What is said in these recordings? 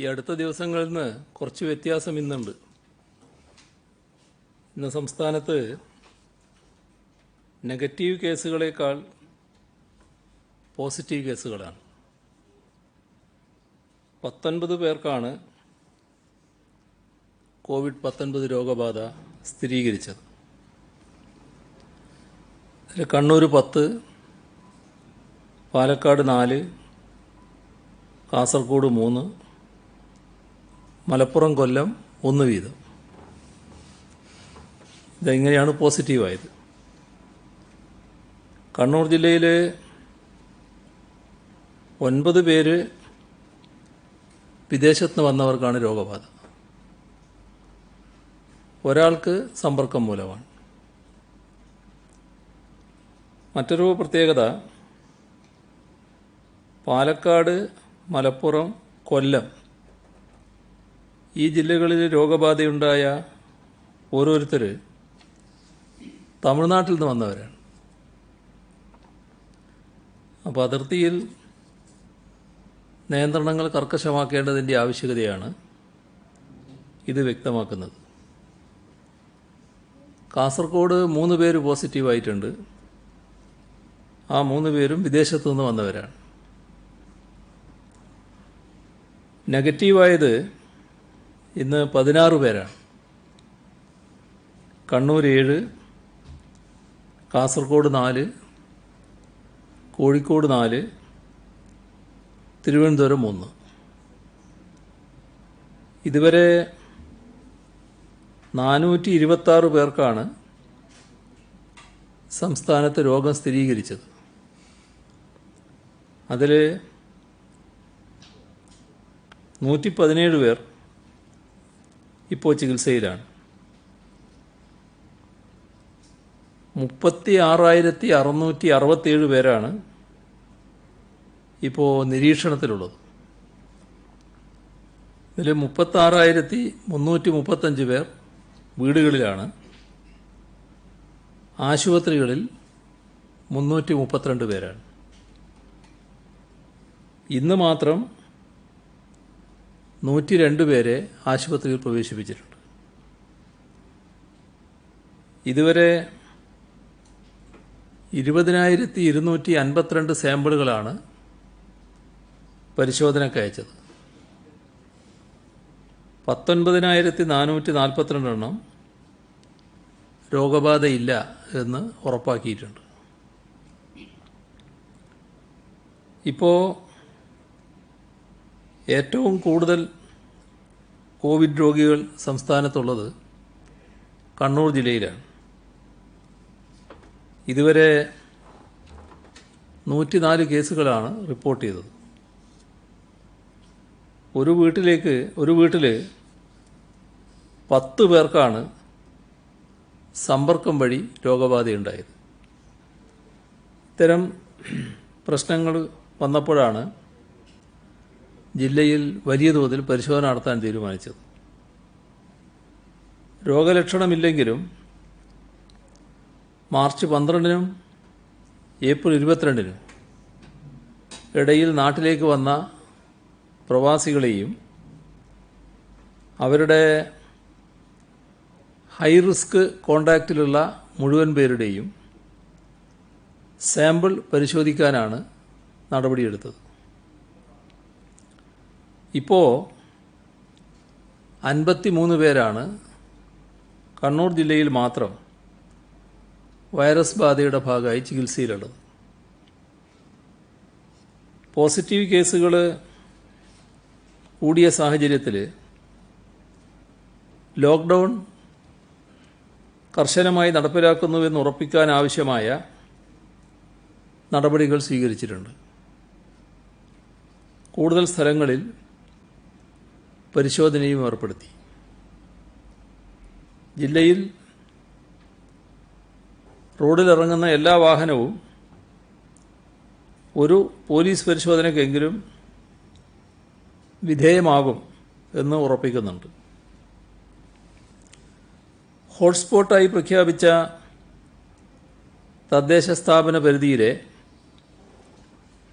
ഈ അടുത്ത ദിവസങ്ങളിൽ നിന്ന് കുറച്ച് വ്യത്യാസം ഇന്നുണ്ട്. ഇന്ന് സംസ്ഥാനത്ത് നെഗറ്റീവ് കേസുകളേക്കാൾ പോസിറ്റീവ് കേസുകളാണ്. 19 പേർക്കാണ് കോവിഡ്-19 രോഗബാധ സ്ഥിരീകരിച്ചത്. അതിൽ കണ്ണൂർ 10, പാലക്കാട് 4, കാസർഗോഡ് 3, മലപ്പുറം, കൊല്ലം 1 വീതം. ഇതെങ്ങനെയാണ് പോസിറ്റീവായത്? കണ്ണൂർ ജില്ലയിൽ 9 പേര് വിദേശത്ത് നിന്ന് വന്നവർക്കാണ് രോഗബാധ. ഒരാൾക്ക് സമ്പർക്കം മൂലമാണ്. മറ്റൊരു പ്രത്യേകത, പാലക്കാട്, മലപ്പുറം, കൊല്ലം ഈ ജില്ലകളിൽ രോഗബാധയുണ്ടായ ഓരോരുത്തർ തമിഴ്നാട്ടിൽ നിന്ന് വന്നവരാണ്. അപ്പോൾ അതിർത്തിയിൽ നിയന്ത്രണങ്ങൾ കർക്കശമാക്കേണ്ടതിൻ്റെ ആവശ്യകതയാണ് ഇത് വ്യക്തമാക്കുന്നത്. കാസർഗോഡ് 3 പേര് പോസിറ്റീവായിട്ടുണ്ട്. ആ 3 പേരും വിദേശത്തു നിന്ന് വന്നവരാണ്. നെഗറ്റീവായത് ഇന്ന് 16 പേരാണ്. കണ്ണൂർ 7, കാസർഗോഡ് 4, കോഴിക്കോട് 4, തിരുവനന്തപുരം 3. ഇതുവരെ 426 പേർക്കാണ് സംസ്ഥാനത്ത് രോഗം സ്ഥിരീകരിച്ചത്. അതിൽ 117 പേർ ഇപ്പോൾ ചികിത്സയിലാണ്. 36,667 പേരാണ് ഇപ്പോൾ നിരീക്ഷണത്തിലുള്ളത്. ഇതിൽ 36,335 പേർ വീടുകളിലാണ്. ആശുപത്രികളിൽ 332 പേരാണ്. ഇന്ന് മാത്രം 102 പേരെ ആശുപത്രിയിൽ പ്രവേശിപ്പിച്ചിട്ടുണ്ട്. ഇതുവരെ 20,252 സാമ്പിളുകളാണ് പരിശോധനയ്ക്ക് അയച്ചത്. 19,442 എണ്ണം രോഗബാധയില്ല എന്ന് ഉറപ്പാക്കിയിട്ടുണ്ട്. ഇപ്പോൾ ഏറ്റവും കൂടുതൽ കോവിഡ് രോഗികൾ സംസ്ഥാനത്തുള്ളത് കണ്ണൂർ ജില്ലയിലാണ്. ഇതുവരെ 104 കേസുകളാണ് റിപ്പോർട്ട് ചെയ്തത്. ഒരു വീട്ടിൽ 10 പേർക്കാണ് സമ്പർക്കം വഴി രോഗബാധയുണ്ടായത്. ഇത്തരം പ്രശ്നങ്ങൾ വന്നപ്പോഴാണ് ജില്ലയിൽ വലിയ തോതിൽ പരിശോധന നടത്താൻ തീരുമാനിച്ചത്. രോഗലക്ഷണമില്ലെങ്കിലും മാർച്ച് 12-നും ഏപ്രിൽ 22-നും ഇടയിൽ നാട്ടിലേക്ക് വന്ന പ്രവാസികളെയും അവരുടെ ഹൈ റിസ്ക് കോണ്ടാക്റ്റിലുള്ള മുഴുവൻ പേരുടെയും സാമ്പിൾ പരിശോധിക്കാനാണ് നടപടിയെടുത്തത്. ഇപ്പോൾ 53 പേരാണ് കണ്ണൂർ ജില്ലയിൽ മാത്രം വൈറസ് ബാധയുടെ ഭാഗമായി ചികിത്സയിലുള്ളത്. പോസിറ്റീവ് കേസുകൾ കൂടിയ സാഹചര്യത്തിൽ ലോക്ക്ഡൗൺ കർശനമായി നടപ്പിലാക്കുന്നുവെന്ന് ഉറപ്പിക്കാൻ ആവശ്യമായ നടപടികൾ സ്വീകരിച്ചിട്ടുണ്ട്. കൂടുതൽ സ്ഥലങ്ങളിൽ പരിശോധനയും ഏർപ്പെടുത്തി. ജില്ലയിൽ റോഡിലിറങ്ങുന്ന എല്ലാ വാഹനവും ഒരു പോലീസ് പരിശോധനയ്ക്കെങ്കിലും വിധേയമാകും എന്ന് ഉറപ്പിക്കുന്നുണ്ട്. ഹോട്ട്സ്പോട്ടായി പ്രഖ്യാപിച്ച തദ്ദേശ സ്ഥാപന പരിധിയിലെ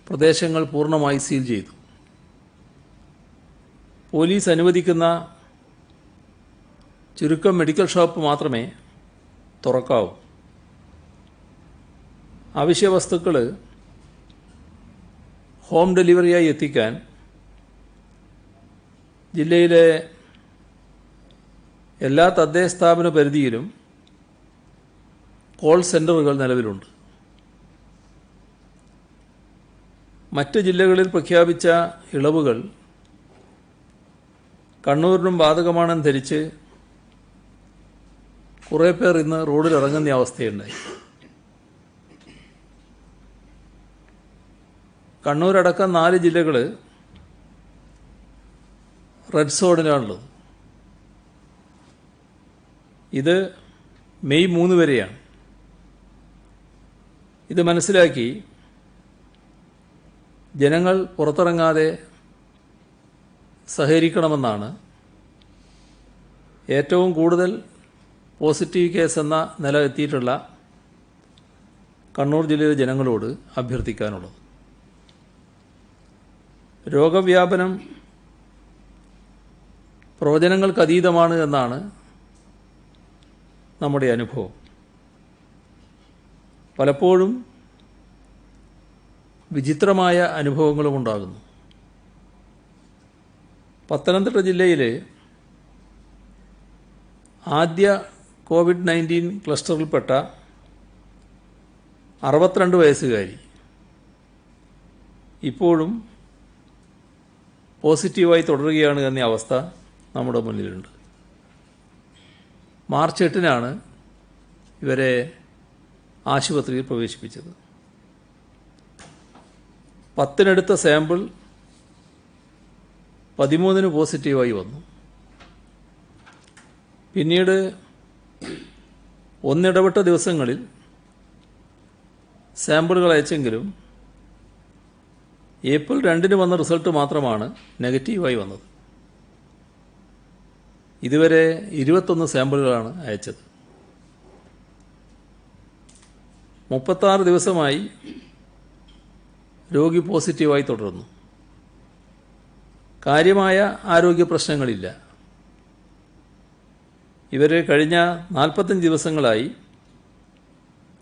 പ്രദേശങ്ങൾ പൂർണ്ണമായി സീൽ ചെയ്തു. പോലീസ് അനുവദിക്കുന്ന ചുരുക്കം മെഡിക്കൽ ഷോപ്പ് മാത്രമേ തുറക്കാവൂ. അവശ്യവസ്തുക്കൾ ഹോം ഡെലിവറിയായി എത്തിക്കാൻ ജില്ലയിലെ എല്ലാ തദ്ദേശ സ്ഥാപന പരിധിയിലും കോൾ സെൻ്ററുകൾ നിലവിലുണ്ട്. മറ്റ് ജില്ലകളിൽ പ്രഖ്യാപിച്ച ഇളവുകൾ കണ്ണൂരിനും ബാധകമാണെന്ന് ധരിച്ച് കുറേ പേർ ഇന്ന് റോഡിലിറങ്ങുന്ന അവസ്ഥയുണ്ടായി. കണ്ണൂരടക്കം 4 ജില്ലകൾ റെഡ് സോണിലാണുള്ളത്. ഇത് മെയ് 3 വരെയാണ്. ഇത് മനസ്സിലാക്കി ജനങ്ങൾ പുറത്തിറങ്ങാതെ സഹകരിക്കണമെന്നാണ് ഏറ്റവും കൂടുതൽ പോസിറ്റീവ് കേസ് എന്ന നില എത്തിയിട്ടുള്ള കണ്ണൂർ ജില്ലയിലെ ജനങ്ങളോട് അഭ്യർത്ഥിക്കാനുള്ളത്. രോഗവ്യാപനം പ്രവചനങ്ങൾക്കതീതമാണ് എന്നാണ് നമ്മുടെ അനുഭവം. പലപ്പോഴും വിചിത്രമായ അനുഭവങ്ങളും ഉണ്ടാകുന്നു. പത്തനംതിട്ട ജില്ലയിലെ ആദ്യ COVID-19 ക്ലസ്റ്ററിൽപ്പെട്ട 62 വയസ്സുകാരി ഇപ്പോഴും പോസിറ്റീവായി തുടരുകയാണ് എന്ന അവസ്ഥ നമ്മുടെ മുന്നിലുണ്ട്. മാർച്ച് 8-നാണ് ഇവരെ ആശുപത്രിയിൽ പ്രവേശിപ്പിച്ചത്. 10-നെടുത്ത സാമ്പിൾ 13-ന് പോസിറ്റീവായി വന്നു. പിന്നീട് ഒന്നിടവിട്ട ദിവസങ്ങളിൽ സാമ്പിളുകൾ അയച്ചെങ്കിലും ഏപ്രിൽ 2-ന് വന്ന റിസൾട്ട് മാത്രമാണ് നെഗറ്റീവായി വന്നത്. ഇതുവരെ 21 സാമ്പിളുകളാണ് അയച്ചത്. 36 ദിവസമായി രോഗി പോസിറ്റീവായി തുടരുന്നു. കാര്യമായ ആരോഗ്യ പ്രശ്നങ്ങളില്ല. ഇവർ കഴിഞ്ഞ 45 ദിവസങ്ങളായി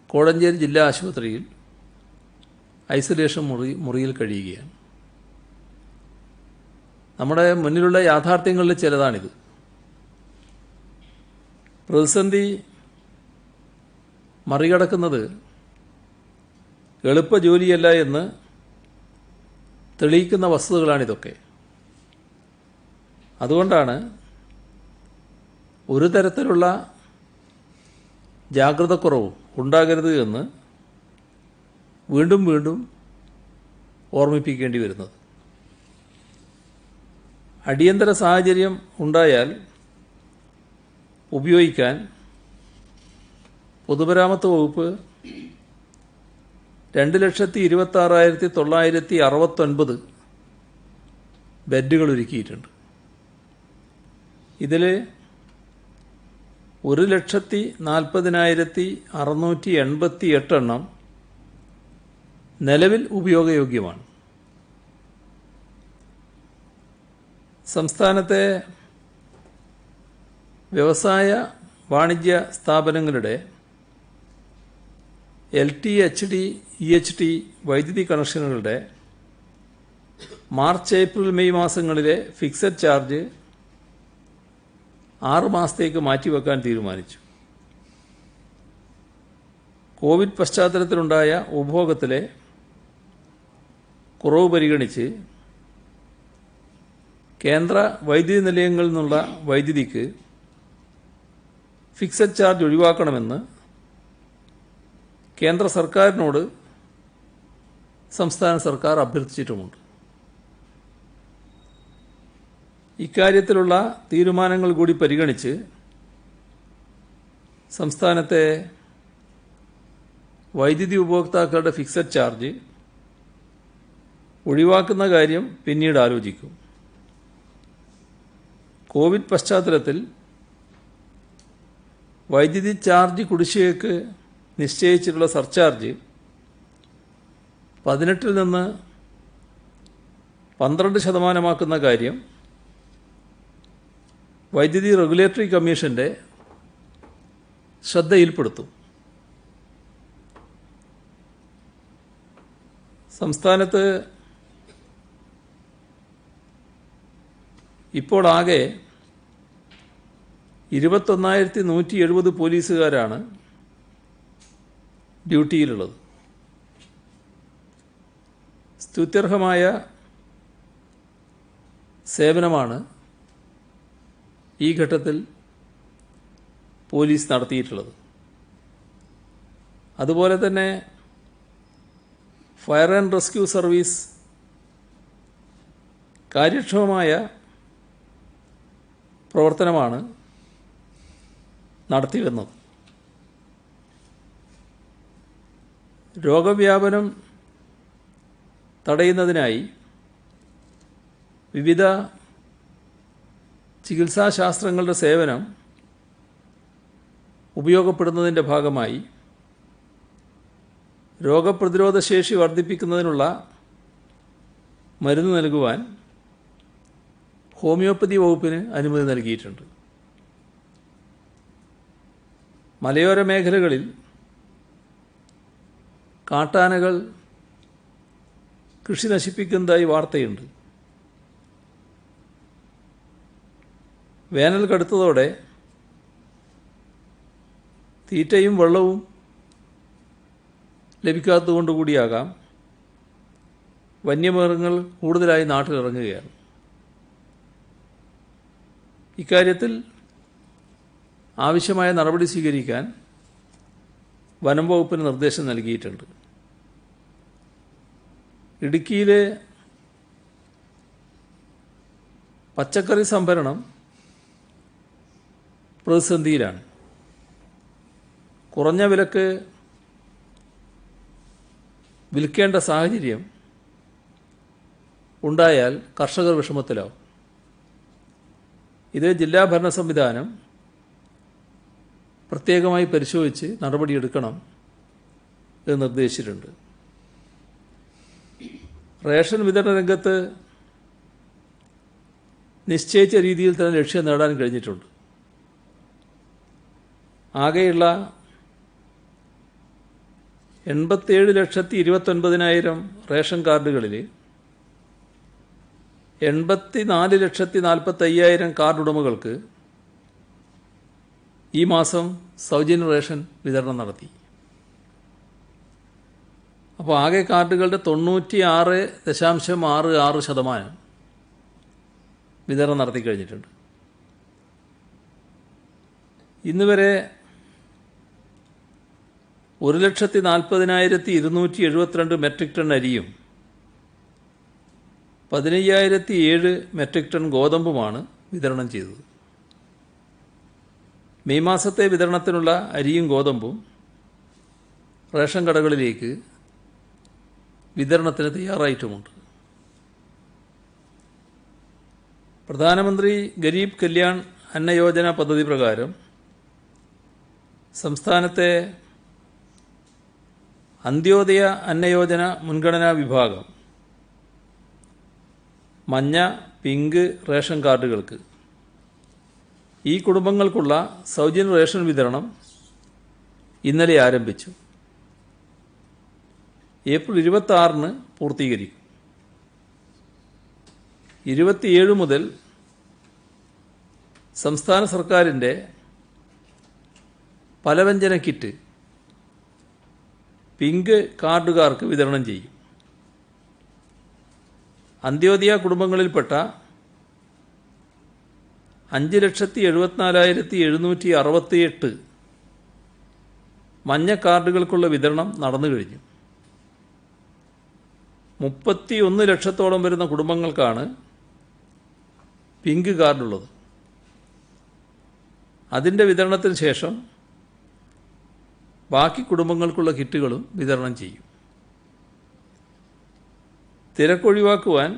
കോഴഞ്ചേരി ജില്ലാ ആശുപത്രിയിൽ ഐസൊലേഷൻ മുറിയിൽ കഴിയുകയാണ്. നമ്മുടെ മുന്നിലുള്ള യാഥാർത്ഥ്യങ്ങളിൽ ചിലതാണിത്. പ്രതിസന്ധി മറികടക്കുന്നത് എളുപ്പ ജോലിയല്ല എന്ന് തെളിയിക്കുന്ന വസ്തുതകളാണിതൊക്കെ. അതുകൊണ്ടാണ് ഒരു തരത്തിലുള്ള ജാഗ്രതക്കുറവും ഉണ്ടാകരുത് എന്ന് വീണ്ടും വീണ്ടും ഓർമ്മിപ്പിക്കേണ്ടി വരുന്നത്. അടിയന്തര സാഹചര്യം ഉണ്ടായാൽ ഉപയോഗിക്കാൻ പൊതുമരാമത്ത് വകുപ്പ് 2,26,969 ബെഡുകൾ ഒരുക്കിയിട്ടുണ്ട്. ഇതിൽ 1,40,40,688 എണ്ണം നിലവിൽ ഉപയോഗയോഗ്യമാണ്. സംസ്ഥാനത്തെ വ്യവസായ വാണിജ്യ സ്ഥാപനങ്ങളുടെ LT, HD, EHT വൈദ്യുതി കണക്ഷനുകളുടെ മാർച്ച്, ഏപ്രിൽ, മെയ് മാസങ്ങളിലെ ഫിക്സഡ് ചാർജ് 6 മാസത്തേക്ക് മാറ്റിവെക്കാൻ തീരുമാനിച്ചു. കോവിഡ് പശ്ചാത്തലത്തിലുണ്ടായ ഉപഭോഗത്തിലെ കുറവ് പരിഗണിച്ച് കേന്ദ്ര വൈദ്യുതി നിലയങ്ങളിൽ നിന്നുള്ള വൈദ്യുതിക്ക് ഫിക്സഡ് ചാർജ് ഒഴിവാക്കണമെന്ന് കേന്ദ്ര സർക്കാരിനോട് സംസ്ഥാന സർക്കാർ അഭ്യർത്ഥിച്ചിട്ടുമുണ്ട്. ഇക്കാര്യത്തിലുള്ള തീരുമാനങ്ങൾ കൂടി പരിഗണിച്ച് സംസ്ഥാനത്തെ വൈദ്യുതി ഉപഭോക്താക്കളുടെ ഫിക്സഡ് ചാർജ് ഒഴിവാക്കുന്ന കാര്യം പിന്നീട് ആലോചിക്കും. കോവിഡ് പശ്ചാത്തലത്തിൽ വൈദ്യുതി ചാർജ് കുടിശ്ശികയ്ക്ക് നിശ്ചയിച്ചിട്ടുള്ള സർചാർജ് 18-ൽ നിന്ന് 12% കാര്യം വൈദ്യുതി റെഗുലേറ്ററി കമ്മീഷൻ്റെ ശ്രദ്ധയിൽപ്പെടുത്തും. സംസ്ഥാനത്ത് ഇപ്പോൾ ആകെ 21,170 പോലീസുകാരാണ് ഡ്യൂട്ടിയിലുള്ളത്. സ്തുത്യർഹമായ സേവനമാണ് ഈ ഘട്ടത്തിൽ പോലീസ് നടത്തിയിട്ടുള്ളത്. അതുപോലെ തന്നെ ഫയർ ആൻഡ് റെസ്ക്യൂ സർവീസ് കാര്യക്ഷമമായ പ്രവർത്തനമാണ് നടത്തിവരുന്നത്. രോഗവ്യാപനം തടയുന്നതിനായി വിവിധ ചികിത്സാശാസ്ത്രങ്ങളുടെ സേവനം ഉപയോഗപ്പെടുന്നതിൻ്റെ ഭാഗമായി രോഗപ്രതിരോധ ശേഷി വർദ്ധിപ്പിക്കുന്നതിനുള്ള മരുന്ന് നൽകുവാൻ ഹോമിയോപ്പതി വകുപ്പിന് അനുമതി നൽകിയിട്ടുണ്ട്. മലയോര മേഖലകളിൽ കാട്ടാനകൾ കൃഷി നശിപ്പിക്കുന്നതായി വാർത്തയുണ്ട്. വേനൽ കടുത്തതോടെ തീറ്റയും വെള്ളവും ലഭിക്കാത്തതുകൊണ്ടുകൂടിയാകാം വന്യമൃഗങ്ങൾ കൂടുതലായി നാട്ടിലിറങ്ങുകയാണ്. ഇക്കാര്യത്തിൽ ആവശ്യമായ നടപടി സ്വീകരിക്കാൻ വനം വകുപ്പിന് നിർദ്ദേശം നൽകിയിട്ടുണ്ട്. ഇടുക്കിയിലെ പച്ചക്കറി സംഭരണം പ്രതിസന്ധിയിലാണ്. കുറഞ്ഞ വിലക്ക് വിൽക്കേണ്ട സാഹചര്യം ഉണ്ടായാൽ കർഷകർ വിഷമത്തിലാവും. ഇത് ജില്ലാ ഭരണ സംവിധാനം പ്രത്യേകമായി പരിശോധിച്ച് നടപടിയെടുക്കണം എന്ന് നിർദ്ദേശിച്ചിട്ടുണ്ട്. റേഷൻ വിതരണ രംഗത്ത് നിശ്ചയിച്ച രീതിയിൽ തന്നെ ലക്ഷ്യം നേടാൻ കഴിഞ്ഞിട്ടുണ്ട്. ആകെയുള്ള 87,29,000 റേഷൻ കാർഡുകളിൽ 84,45,000 കാർഡ് ഉടമകൾക്ക് ഈ മാസം സൗജന്യ റേഷൻ വിതരണം നടത്തി. അപ്പോൾ ആകെ കാർഡുകളുടെ 96.66% വിതരണം നടത്തി കഴിഞ്ഞിട്ടുണ്ട്. ഇന്ന് വരെ 1,40,272 മെട്രിക് ടൺ അരിയും 15,007 മെട്രിക് ടൺ ഗോതമ്പുമാണ് വിതരണം ചെയ്തത്. മെയ് മാസത്തെ വിതരണത്തിനുള്ള അരിയും ഗോതമ്പും റേഷൻ കടകളിലേക്ക് വിതരണത്തിന് തയ്യാറായിട്ടുമുണ്ട്. പ്രധാനമന്ത്രി ഗരീബ് കല്യാൺ അന്ന യോജന പദ്ധതി പ്രകാരം സംസ്ഥാനത്തെ അന്ത്യോദയ അന്നയോജന മുൻഗണനാ വിഭാഗം മഞ്ഞ, പിങ്ക് റേഷൻ കാർഡുകൾക്ക് ഈ കുടുംബങ്ങൾക്കുള്ള സൗജന്യ റേഷൻ വിതരണം ഇന്നലെ ആരംഭിച്ചു. ഏപ്രിൽ 26 പൂർത്തീകരിക്കും. 27 മുതൽ സംസ്ഥാന സർക്കാരിൻ്റെ പലവ്യഞ്ജന കിറ്റ് പിങ്ക് കാർഡുകാർക്ക് വിതരണം ചെയ്യും. അന്ത്യോദയ കുടുംബങ്ങളിൽപ്പെട്ട 5,74,768 മഞ്ഞ കാർഡുകൾക്കുള്ള വിതരണം നടന്നു കഴിഞ്ഞു. 31 ലക്ഷത്തോളം വരുന്ന കുടുംബങ്ങൾക്കാണ് പിങ്ക് കാർഡുള്ളത്. അതിൻ്റെ വിതരണത്തിന് ശേഷം ബാക്കി കുടുംബങ്ങൾക്കുള്ള കിറ്റുകളും വിതരണം ചെയ്യും. തിരക്കൊഴിവാക്കുവാൻ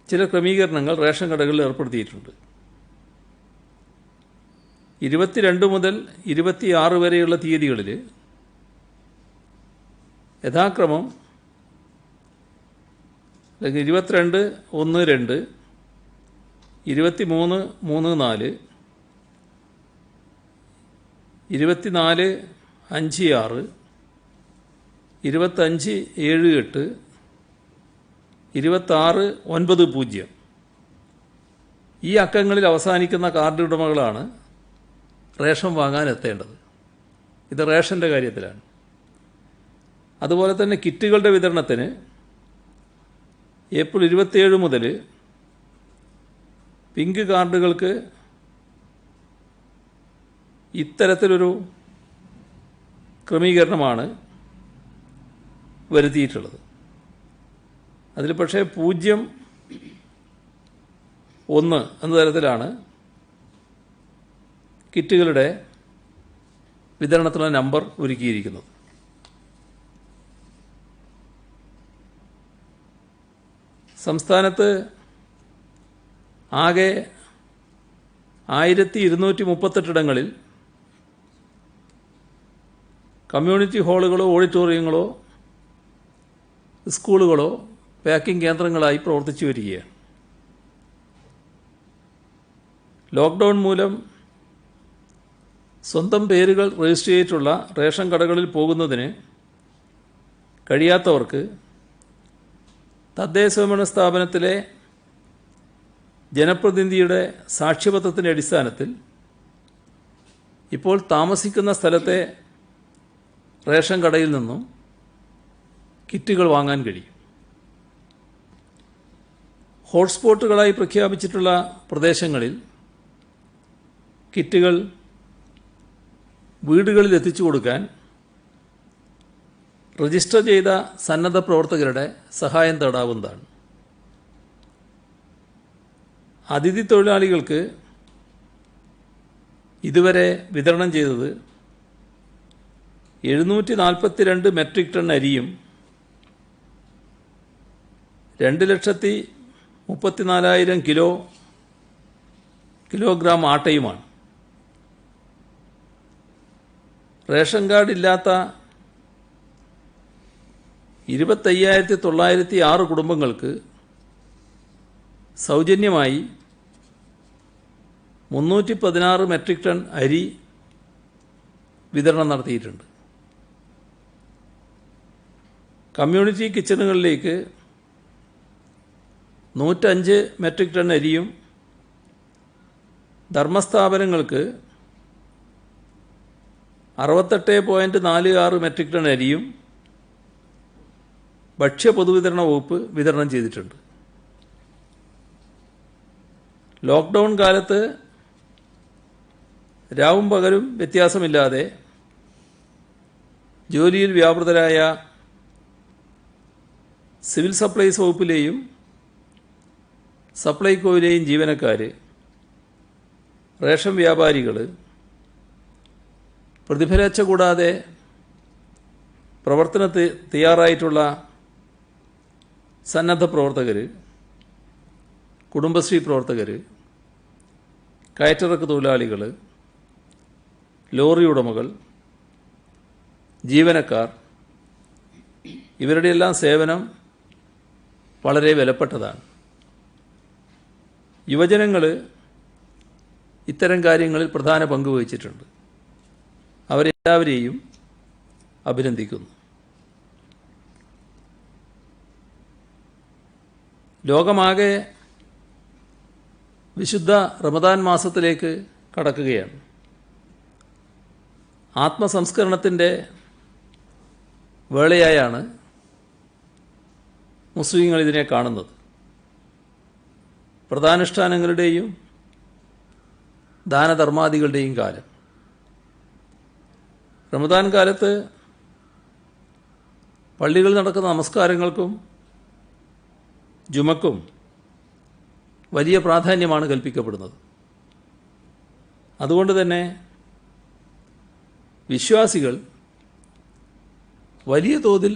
ചില ക്രമീകരണങ്ങൾ റേഷൻ കടകളിൽ ഏർപ്പെടുത്തിയിട്ടുണ്ട്. 22 മുതൽ 26 വരെയുള്ള തീയതികളിൽ യഥാക്രമം 22, 1, 2, 23-3-4, 24-5-6, 25-7-8, 26-9-0 ഈ അക്കങ്ങളിൽ അവസാനിക്കുന്ന കാർഡ് ഉടമകളാണ് റേഷൻ വാങ്ങാൻ എത്തേണ്ടത്. ഇത് റേഷൻ്റെ കാര്യത്തിലാണ്. അതുപോലെ തന്നെ കിറ്റുകളുടെ വിതരണത്തിന് ഏപ്രിൽ 27 മുതൽ പിങ്ക് കാർഡുകൾക്ക് ഇത്തരത്തിലൊരു ക്രമീകരണമാണ് വരുത്തിയിട്ടുള്ളത്. അതിൽ പക്ഷേ 0-1 എന്ന തരത്തിലാണ് കിറ്റുകളുടെ വിതരണത്തിനുള്ള നമ്പർ ഒരുക്കിയിരിക്കുന്നത്. സംസ്ഥാനത്ത് ആകെ 1238 ഇടങ്ങളിൽ കമ്മ്യൂണിറ്റി ഹാളുകളോ ഓഡിറ്റോറിയങ്ങളോ സ്കൂളുകളോ പാക്കിംഗ് കേന്ദ്രങ്ങളായി പ്രവർത്തിച്ചു വരികയാണ്. ലോക്ക്ഡൗൺ മൂലം സ്വന്തം പേരുകൾ രജിസ്റ്റർ ചെയ്തിട്ടുള്ള റേഷൻ കടകളിൽ പോകുന്നതിന് കഴിയാത്തവർക്ക് തദ്ദേശഭരണ സ്ഥാപനത്തിലെ ജനപ്രതിനിധിയുടെ സാക്ഷ്യപത്രത്തിൻ്റെ അടിസ്ഥാനത്തിൽ ഇപ്പോൾ താമസിക്കുന്ന സ്ഥലത്തെ റേഷൻ കടയിൽ നിന്നും കിറ്റുകൾ വാങ്ങാൻ കഴിയും. ഹോട്ട്സ്പോട്ടുകളായി പ്രഖ്യാപിച്ചിട്ടുള്ള പ്രദേശങ്ങളിൽ കിറ്റുകൾ വീടുകളിൽ എത്തിച്ചു കൊടുക്കാൻ രജിസ്റ്റർ ചെയ്ത സന്നദ്ധ പ്രവർത്തകരുടെ സഹായം തേടാവുന്നതാണ്. അതിഥി തൊഴിലാളികൾക്ക് ഇതുവരെ വിതരണം ചെയ്തത് 742 മെട്രിക് ടൺ അരിയും 2,34,000 കിലോഗ്രാം ആട്ടയുമാണ്. റേഷൻ കാർഡ് ഇല്ലാത്ത 25,906 കുടുംബങ്ങൾക്ക് സൗജന്യമായി 316 മെട്രിക് ടൺ അരി വിതരണം നടത്തിയിട്ടുണ്ട്. കമ്മ്യൂണിറ്റി കിച്ചണുകളിലേക്ക് 105 മെട്രിക് ടൺ അരിയും ധർമ്മസ്ഥാപനങ്ങൾക്ക് 68.46 മെട്രിക് ടൺ അരിയും ഭക്ഷ്യ പൊതുവിതരണ വകുപ്പ് വിതരണം ചെയ്തിട്ടുണ്ട്. ലോക്ക്ഡൗൺ കാലത്ത് രാവും പകലും വ്യത്യാസമില്ലാതെ ജോലിയിൽ വ്യാപൃതരായ സിവിൽ സപ്ലൈസ് വകുപ്പിലെയും സപ്ലൈകോയിലെയും ജീവനക്കാർ, റേഷൻ വ്യാപാരികൾ, പ്രതിഫലേച്ഛ കൂടാതെ പ്രവർത്തനത്തിന് തയ്യാറായിട്ടുള്ള സന്നദ്ധ പ്രവർത്തകർ, കുടുംബശ്രീ പ്രവർത്തകർ, കയറ്റിറക്ക് തൊഴിലാളികൾ, ലോറി ഉടമകൾ, ജീവനക്കാർ, ഇവരുടെയെല്ലാം സേവനം വളരെ വിലപ്പെട്ടതാണ്. യുവജനങ്ങൾ ഇത്തരം കാര്യങ്ങളിൽ പ്രധാന പങ്ക് വഹിച്ചിട്ടുണ്ട്. അവരെല്ലാവരെയും അഭിനന്ദിക്കുന്നു. ലോകമാകെ വിശുദ്ധ റമദാൻ മാസത്തിലേക്ക് കടക്കുകയാണ്. ആത്മസംസ്കരണത്തിൻ്റെ വേളയായാണ് മുസ്ലിങ്ങൾ ഇതിനെ കാണുന്നത്. വ്രതാനുഷ്ഠാനങ്ങളുടെയും ദാനധർമാദികളുടെയും കാലം. റമദാൻ കാലത്ത് പള്ളികളിൽ നടക്കുന്ന നമസ്കാരങ്ങൾക്കും ജുമക്കും വലിയ പ്രാധാന്യമാണ് കൽപ്പിക്കപ്പെടുന്നത്. അതുകൊണ്ട് തന്നെ വിശ്വാസികൾ വലിയ തോതിൽ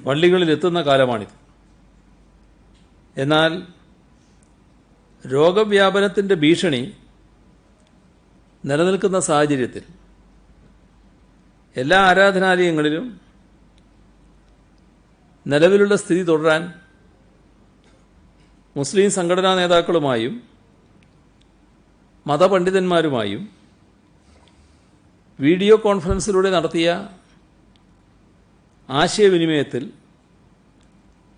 പള്ളികളിൽ എത്തുന്ന കാലമാണിത്. എന്നാൽ രോഗവ്യാപനത്തിൻ്റെ ഭീഷണി നിലനിൽക്കുന്ന സാഹചര്യത്തിൽ എല്ലാ ആരാധനാലയങ്ങളിലും നിലവിലുള്ള സ്ഥിതി തുടരാൻ മുസ്ലിം സംഘടനാ നേതാക്കളുമായും മതപണ്ഡിതന്മാരുമായും വീഡിയോ കോൺഫറൻസിലൂടെ നടത്തിയ ആശയവിനിമയത്തിൽ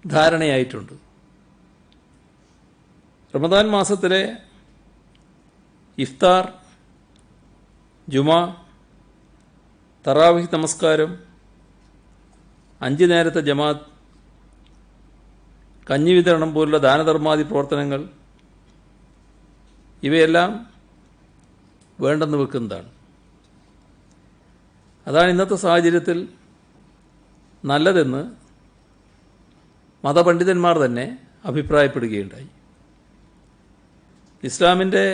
ധാരണയായിട്ടുണ്ട്. റമദാൻ മാസത്തിലെ ഇഫ്താർ, ജുമാ, തറാവിഹ് നമസ്കാരം, 5 നേരത്തെ ജമാഅത്ത്, കഞ്ഞി വിതരണം പോലുള്ള ദാനധർമാദി പ്രവർത്തനങ്ങൾ ഇവയെല്ലാം വേണ്ടെന്ന് വെക്കുന്നതാണ്. അതാണ് ഇന്നത്തെ സാഹചര്യത്തിൽ നല്ലതെന്ന് മതപണ്ഡിതന്മാർ തന്നെ അഭിപ്രായപ്പെടുകയുണ്ടായി. ഇസ്ലാമിൻ്റെ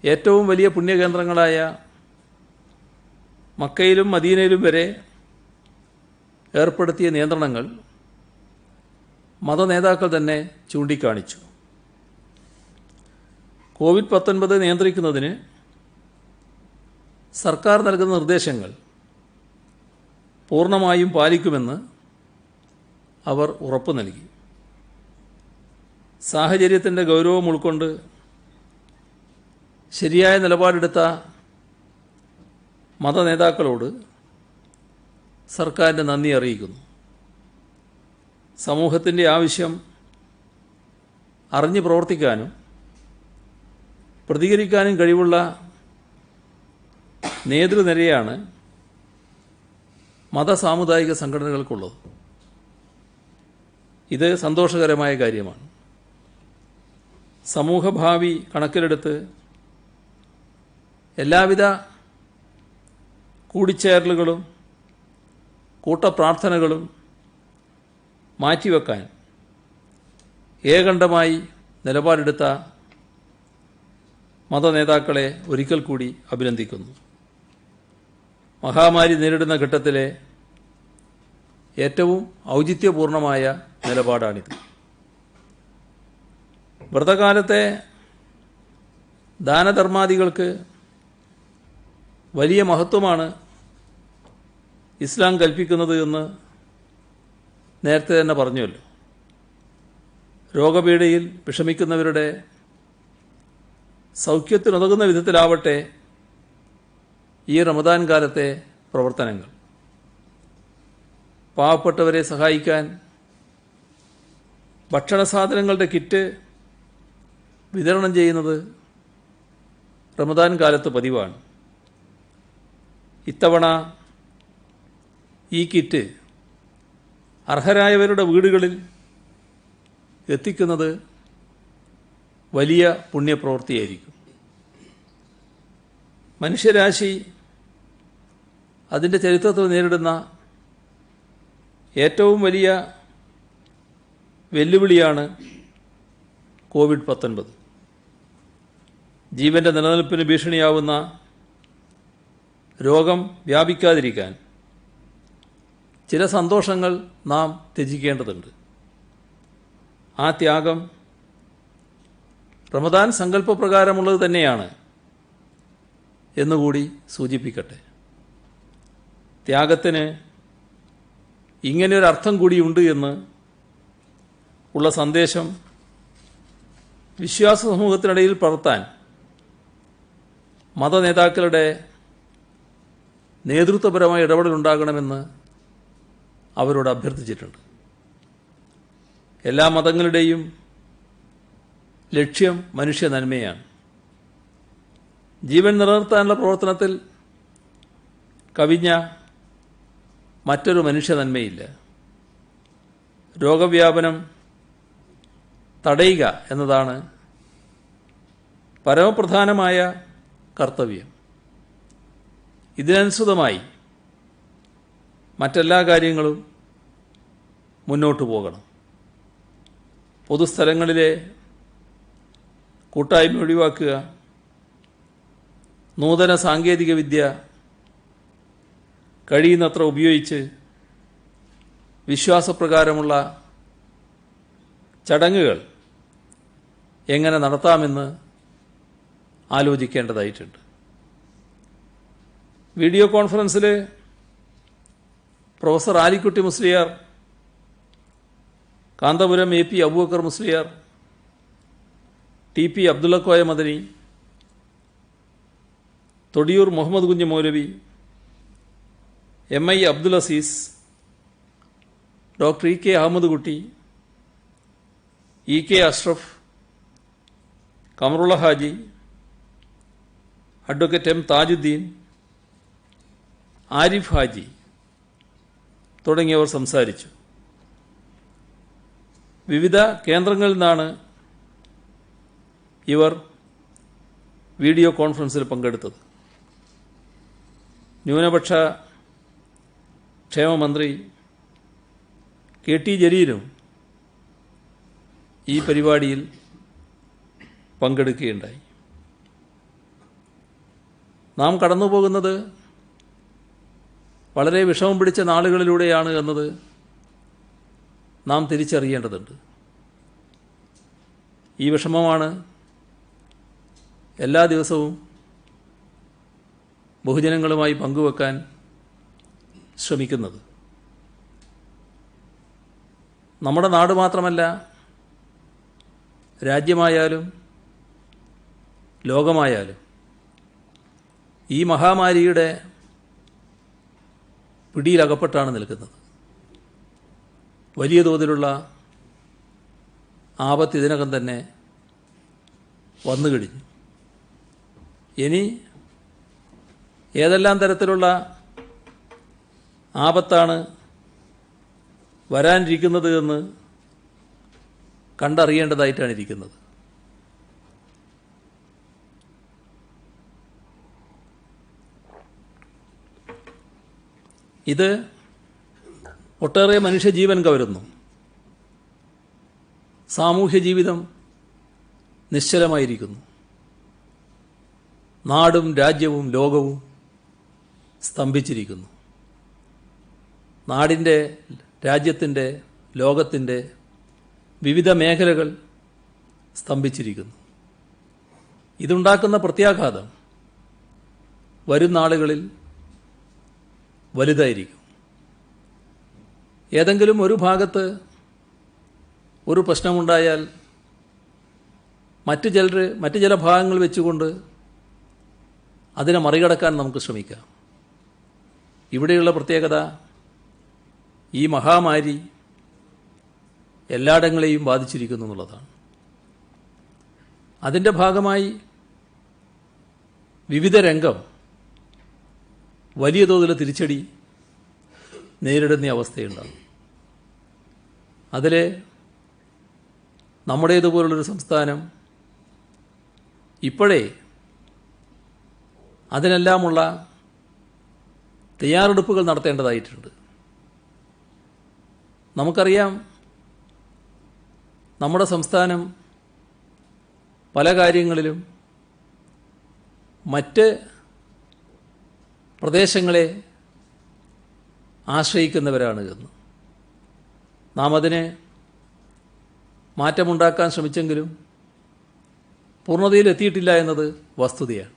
ഏറ്റവും വലിയ പുണ്യകേന്ദ്രങ്ങളായ മക്കയിലും മദീനയിലും വരെ ഏർപ്പെടുത്തിയ നിയന്ത്രണങ്ങൾ മതനേതാക്കൾ തന്നെ ചൂണ്ടിക്കാണിച്ചു. കോവിഡ്-19 നിയന്ത്രിക്കുന്നതിന് സർക്കാർ നൽകുന്ന നിർദ്ദേശങ്ങൾ പൂർണ്ണമായും പാലിക്കുമെന്ന് അവർ ഉറപ്പു നൽകി. സാഹചര്യത്തിൻ്റെ ഗൗരവം ഉൾക്കൊണ്ട് ശരിയായ നിലപാടെടുത്ത മതനേതാക്കളോട് സർക്കാരിൻ്റെ നന്ദി അറിയിക്കുന്നു. സമൂഹത്തിൻ്റെ ആവശ്യം അറിഞ്ഞു പ്രവർത്തിക്കാനും പ്രതികരിക്കാനും കഴിവുള്ള നേതൃനിരയാണ് മതസാമുദായിക സംഘടനകൾക്കുള്ളത്. ഇത് സന്തോഷകരമായ കാര്യമാണ്. സമൂഹഭാവി കണക്കിലെടുത്ത് എല്ലാവിധ കൂടിച്ചേരലുകളും കൂട്ടപ്രാർത്ഥനകളും മാറ്റിവെക്കാൻ ഏകണ്ഠമായി നിലപാടെടുത്ത മതനേതാക്കളെ ഒരിക്കൽ കൂടി അഭിനന്ദിക്കുന്നു. മഹാമാരി നേരിടുന്ന ഘട്ടത്തിലെ ഏറ്റവും ഔചിത്യപൂർണമായ നിലപാടാണിത്. വ്രതകാലത്തെ ദാനധർമാദികൾക്ക് വലിയ മഹത്വമാണ് ഇസ്ലാം കൽപ്പിക്കുന്നത് എന്ന് നേരത്തെ തന്നെ പറഞ്ഞുവല്ലോ. രോഗപീഠയിൽ വിഷമിക്കുന്നവരുടെ സൗഖ്യത്തിനുതകുന്ന വിധത്തിലാവട്ടെ ഈ റമദാൻ കാലത്തെ പ്രവർത്തനങ്ങൾ. പാവപ്പെട്ടവരെ സഹായിക്കാൻ ഭക്ഷണ സാധനങ്ങളുടെ കിറ്റ് വിതരണം ചെയ്യുന്നത് റമദാൻ കാലത്ത് പതിവാണ്. ഇത്തവണ ഈ കിറ്റ് അർഹരായവരുടെ വീടുകളിൽ എത്തിക്കുന്നത് വലിയ പുണ്യപ്രവൃത്തിയായിരിക്കും. മനുഷ്യരാശി അതിൻ്റെ ചരിത്രത്തിൽ നേരിടുന്ന ഏറ്റവും വലിയ വെല്ലുവിളിയാണ് കോവിഡ്-19. ജീവൻ്റെ നിലനിൽപ്പിന് ഭീഷണിയാവുന്ന രോഗം വ്യാപിക്കാതിരിക്കാൻ ചില സന്തോഷങ്ങൾ നാം ത്യജിക്കേണ്ടതുണ്ട്. ആ ത്യാഗം റമദാൻ സങ്കല്പപ്രകാരമുള്ളത് തന്നെയാണ് എന്നുകൂടി സൂചിപ്പിക്കട്ടെ. ത്യാഗത്തിന് ഇങ്ങനെയൊരർത്ഥം കൂടിയുണ്ട് എന്ന് ഉള്ള സന്ദേശം വിശ്വാസ സമൂഹത്തിനിടയിൽ പകർത്താൻ മതനേതാക്കളുടെ നേതൃത്വപരമായ ഇടപെടലുണ്ടാകണമെന്ന് അവരോട് അഭ്യർത്ഥിച്ചിട്ടുണ്ട്. എല്ലാ മതങ്ങളുടെയും ലക്ഷ്യം മനുഷ്യ നന്മയാണ്. ജീവൻ നിലനിർത്താനുള്ള പ്രവർത്തനത്തിൽ കവിഞ്ഞ മറ്റൊരു മനുഷ്യ നന്മയില്ല. രോഗവ്യാപനം തടയുക എന്നതാണ് പരമപ്രധാനമായ കർത്തവ്യം. ഇതിനനുസൃതമായി മറ്റെല്ലാ കാര്യങ്ങളും മുന്നോട്ട് പോകണം. പൊതുസ്ഥലങ്ങളിലെ കൂട്ടായ്മ ഒഴിവാക്കുക, നൂതന സാങ്കേതിക വിദ്യ കഴിയുന്നത്ര ഉപയോഗിച്ച് വിശ്വാസപ്രകാരമുള്ള ചടങ്ങുകൾ എങ്ങനെ നടത്താമെന്ന് ആലോചിക്കേണ്ടതായിട്ടുണ്ട്. വീഡിയോ കോൺഫറൻസിൽ professor Alikutty Musliyar, Kanthapuram AP Abubakar Musliyar, T P Abdullakoya Madani, Thodiyoor Muhammad Kunju Maulavi, MI Abdul Azeez, doctor EK Ahammad Kutty, EK Ashraf, Kamarulla Haji, advocate M Thajuddeen, Arif Haji തുടങ്ങിയവർ സംസാരിച്ചു. വിവിധ കേന്ദ്രങ്ങളിൽ നിന്നാണ് ഇവർ വീഡിയോ കോൺഫറൻസിൽ പങ്കെടുത്തത്. ന്യൂനപക്ഷ ക്ഷേമ മന്ത്രി KT ജലീലും ഈ പരിപാടിയിൽ പങ്കെടുക്കുകയുണ്ടായി. നാം കടന്നുപോകുന്നത് വളരെ വിഷമം പിടിച്ച നാളുകളിലൂടെയാണ് എന്നത് നാം തിരിച്ചറിയേണ്ടതുണ്ട്. ഈ വിഷമമാണ് എല്ലാ ദിവസവും ബഹുജനങ്ങളുമായി പങ്കുവെക്കാൻ ശ്രമിക്കുന്നത്. നമ്മുടെ നാട് മാത്രമല്ല, രാജ്യമായാലും ലോകമായാലും ഈ മഹാമാരിയുടെ പിടിയിലകപ്പെട്ടാണ് നിൽക്കുന്നത്. വലിയ തോതിലുള്ള ആപത്ത് ഇതിനകം തന്നെ വന്നു കഴിഞ്ഞു. ഇനി ഏതെല്ലാം തരത്തിലുള്ള ആപത്താണ് വരാനിരിക്കുന്നത് എന്ന് കണ്ടറിയേണ്ടതായിട്ടാണ് ഇരിക്കുന്നത്. ഇത് ഒട്ടേറെ മനുഷ്യജീവൻ കവരുന്നു. സാമൂഹ്യ ജീവിതം നിശ്ചലമായിരിക്കുന്നു. നാടും രാജ്യവും ലോകവും സ്തംഭിച്ചിരിക്കുന്നു. നാടിൻ്റെ, രാജ്യത്തിൻ്റെ, ലോകത്തിൻ്റെ വിവിധ മേഖലകൾ സ്തംഭിച്ചിരിക്കുന്നു. ഇതുണ്ടാക്കുന്ന പ്രത്യാഘാതം വരും നാളുകളിൽ വലുതായിരിക്കും. ഏതെങ്കിലും ഒരു ഭാഗത്ത് ഒരു പ്രശ്നമുണ്ടായാൽ മറ്റു ചില ഭാഗങ്ങൾ വെച്ചുകൊണ്ട് അതിനെ മറികടക്കാൻ നമുക്ക് ശ്രമിക്കാം. ഇവിടെയുള്ള പ്രത്യേകത, ഈ മഹാമാരി എല്ലായിടങ്ങളെയും ബാധിച്ചിരിക്കുന്നു എന്നുള്ളതാണ്. അതിൻ്റെ ഭാഗമായി വിവിധ രംഗം വലിയ തോതിൽ തിരിച്ചടി നേരിടുന്ന അവസ്ഥയുണ്ടാകും. അതിൽ നമ്മുടേതുപോലുള്ളൊരു സംസ്ഥാനം ഇപ്പോഴേ അതിനെല്ലാമുള്ള തയ്യാറെടുപ്പുകൾ നടത്തേണ്ടതായിട്ടുണ്ട്. നമുക്കറിയാം, നമ്മുടെ സംസ്ഥാനം പല കാര്യങ്ങളിലും മറ്റ് പ്രദേശങ്ങളെ ആശ്രയിക്കുന്നവരാണ് എന്ന്. നാം അതിന് മാറ്റമുണ്ടാക്കാൻ ശ്രമിച്ചെങ്കിലും പൂർണ്ണതയിലെത്തിയിട്ടില്ല എന്നത് വസ്തുതയാണ്.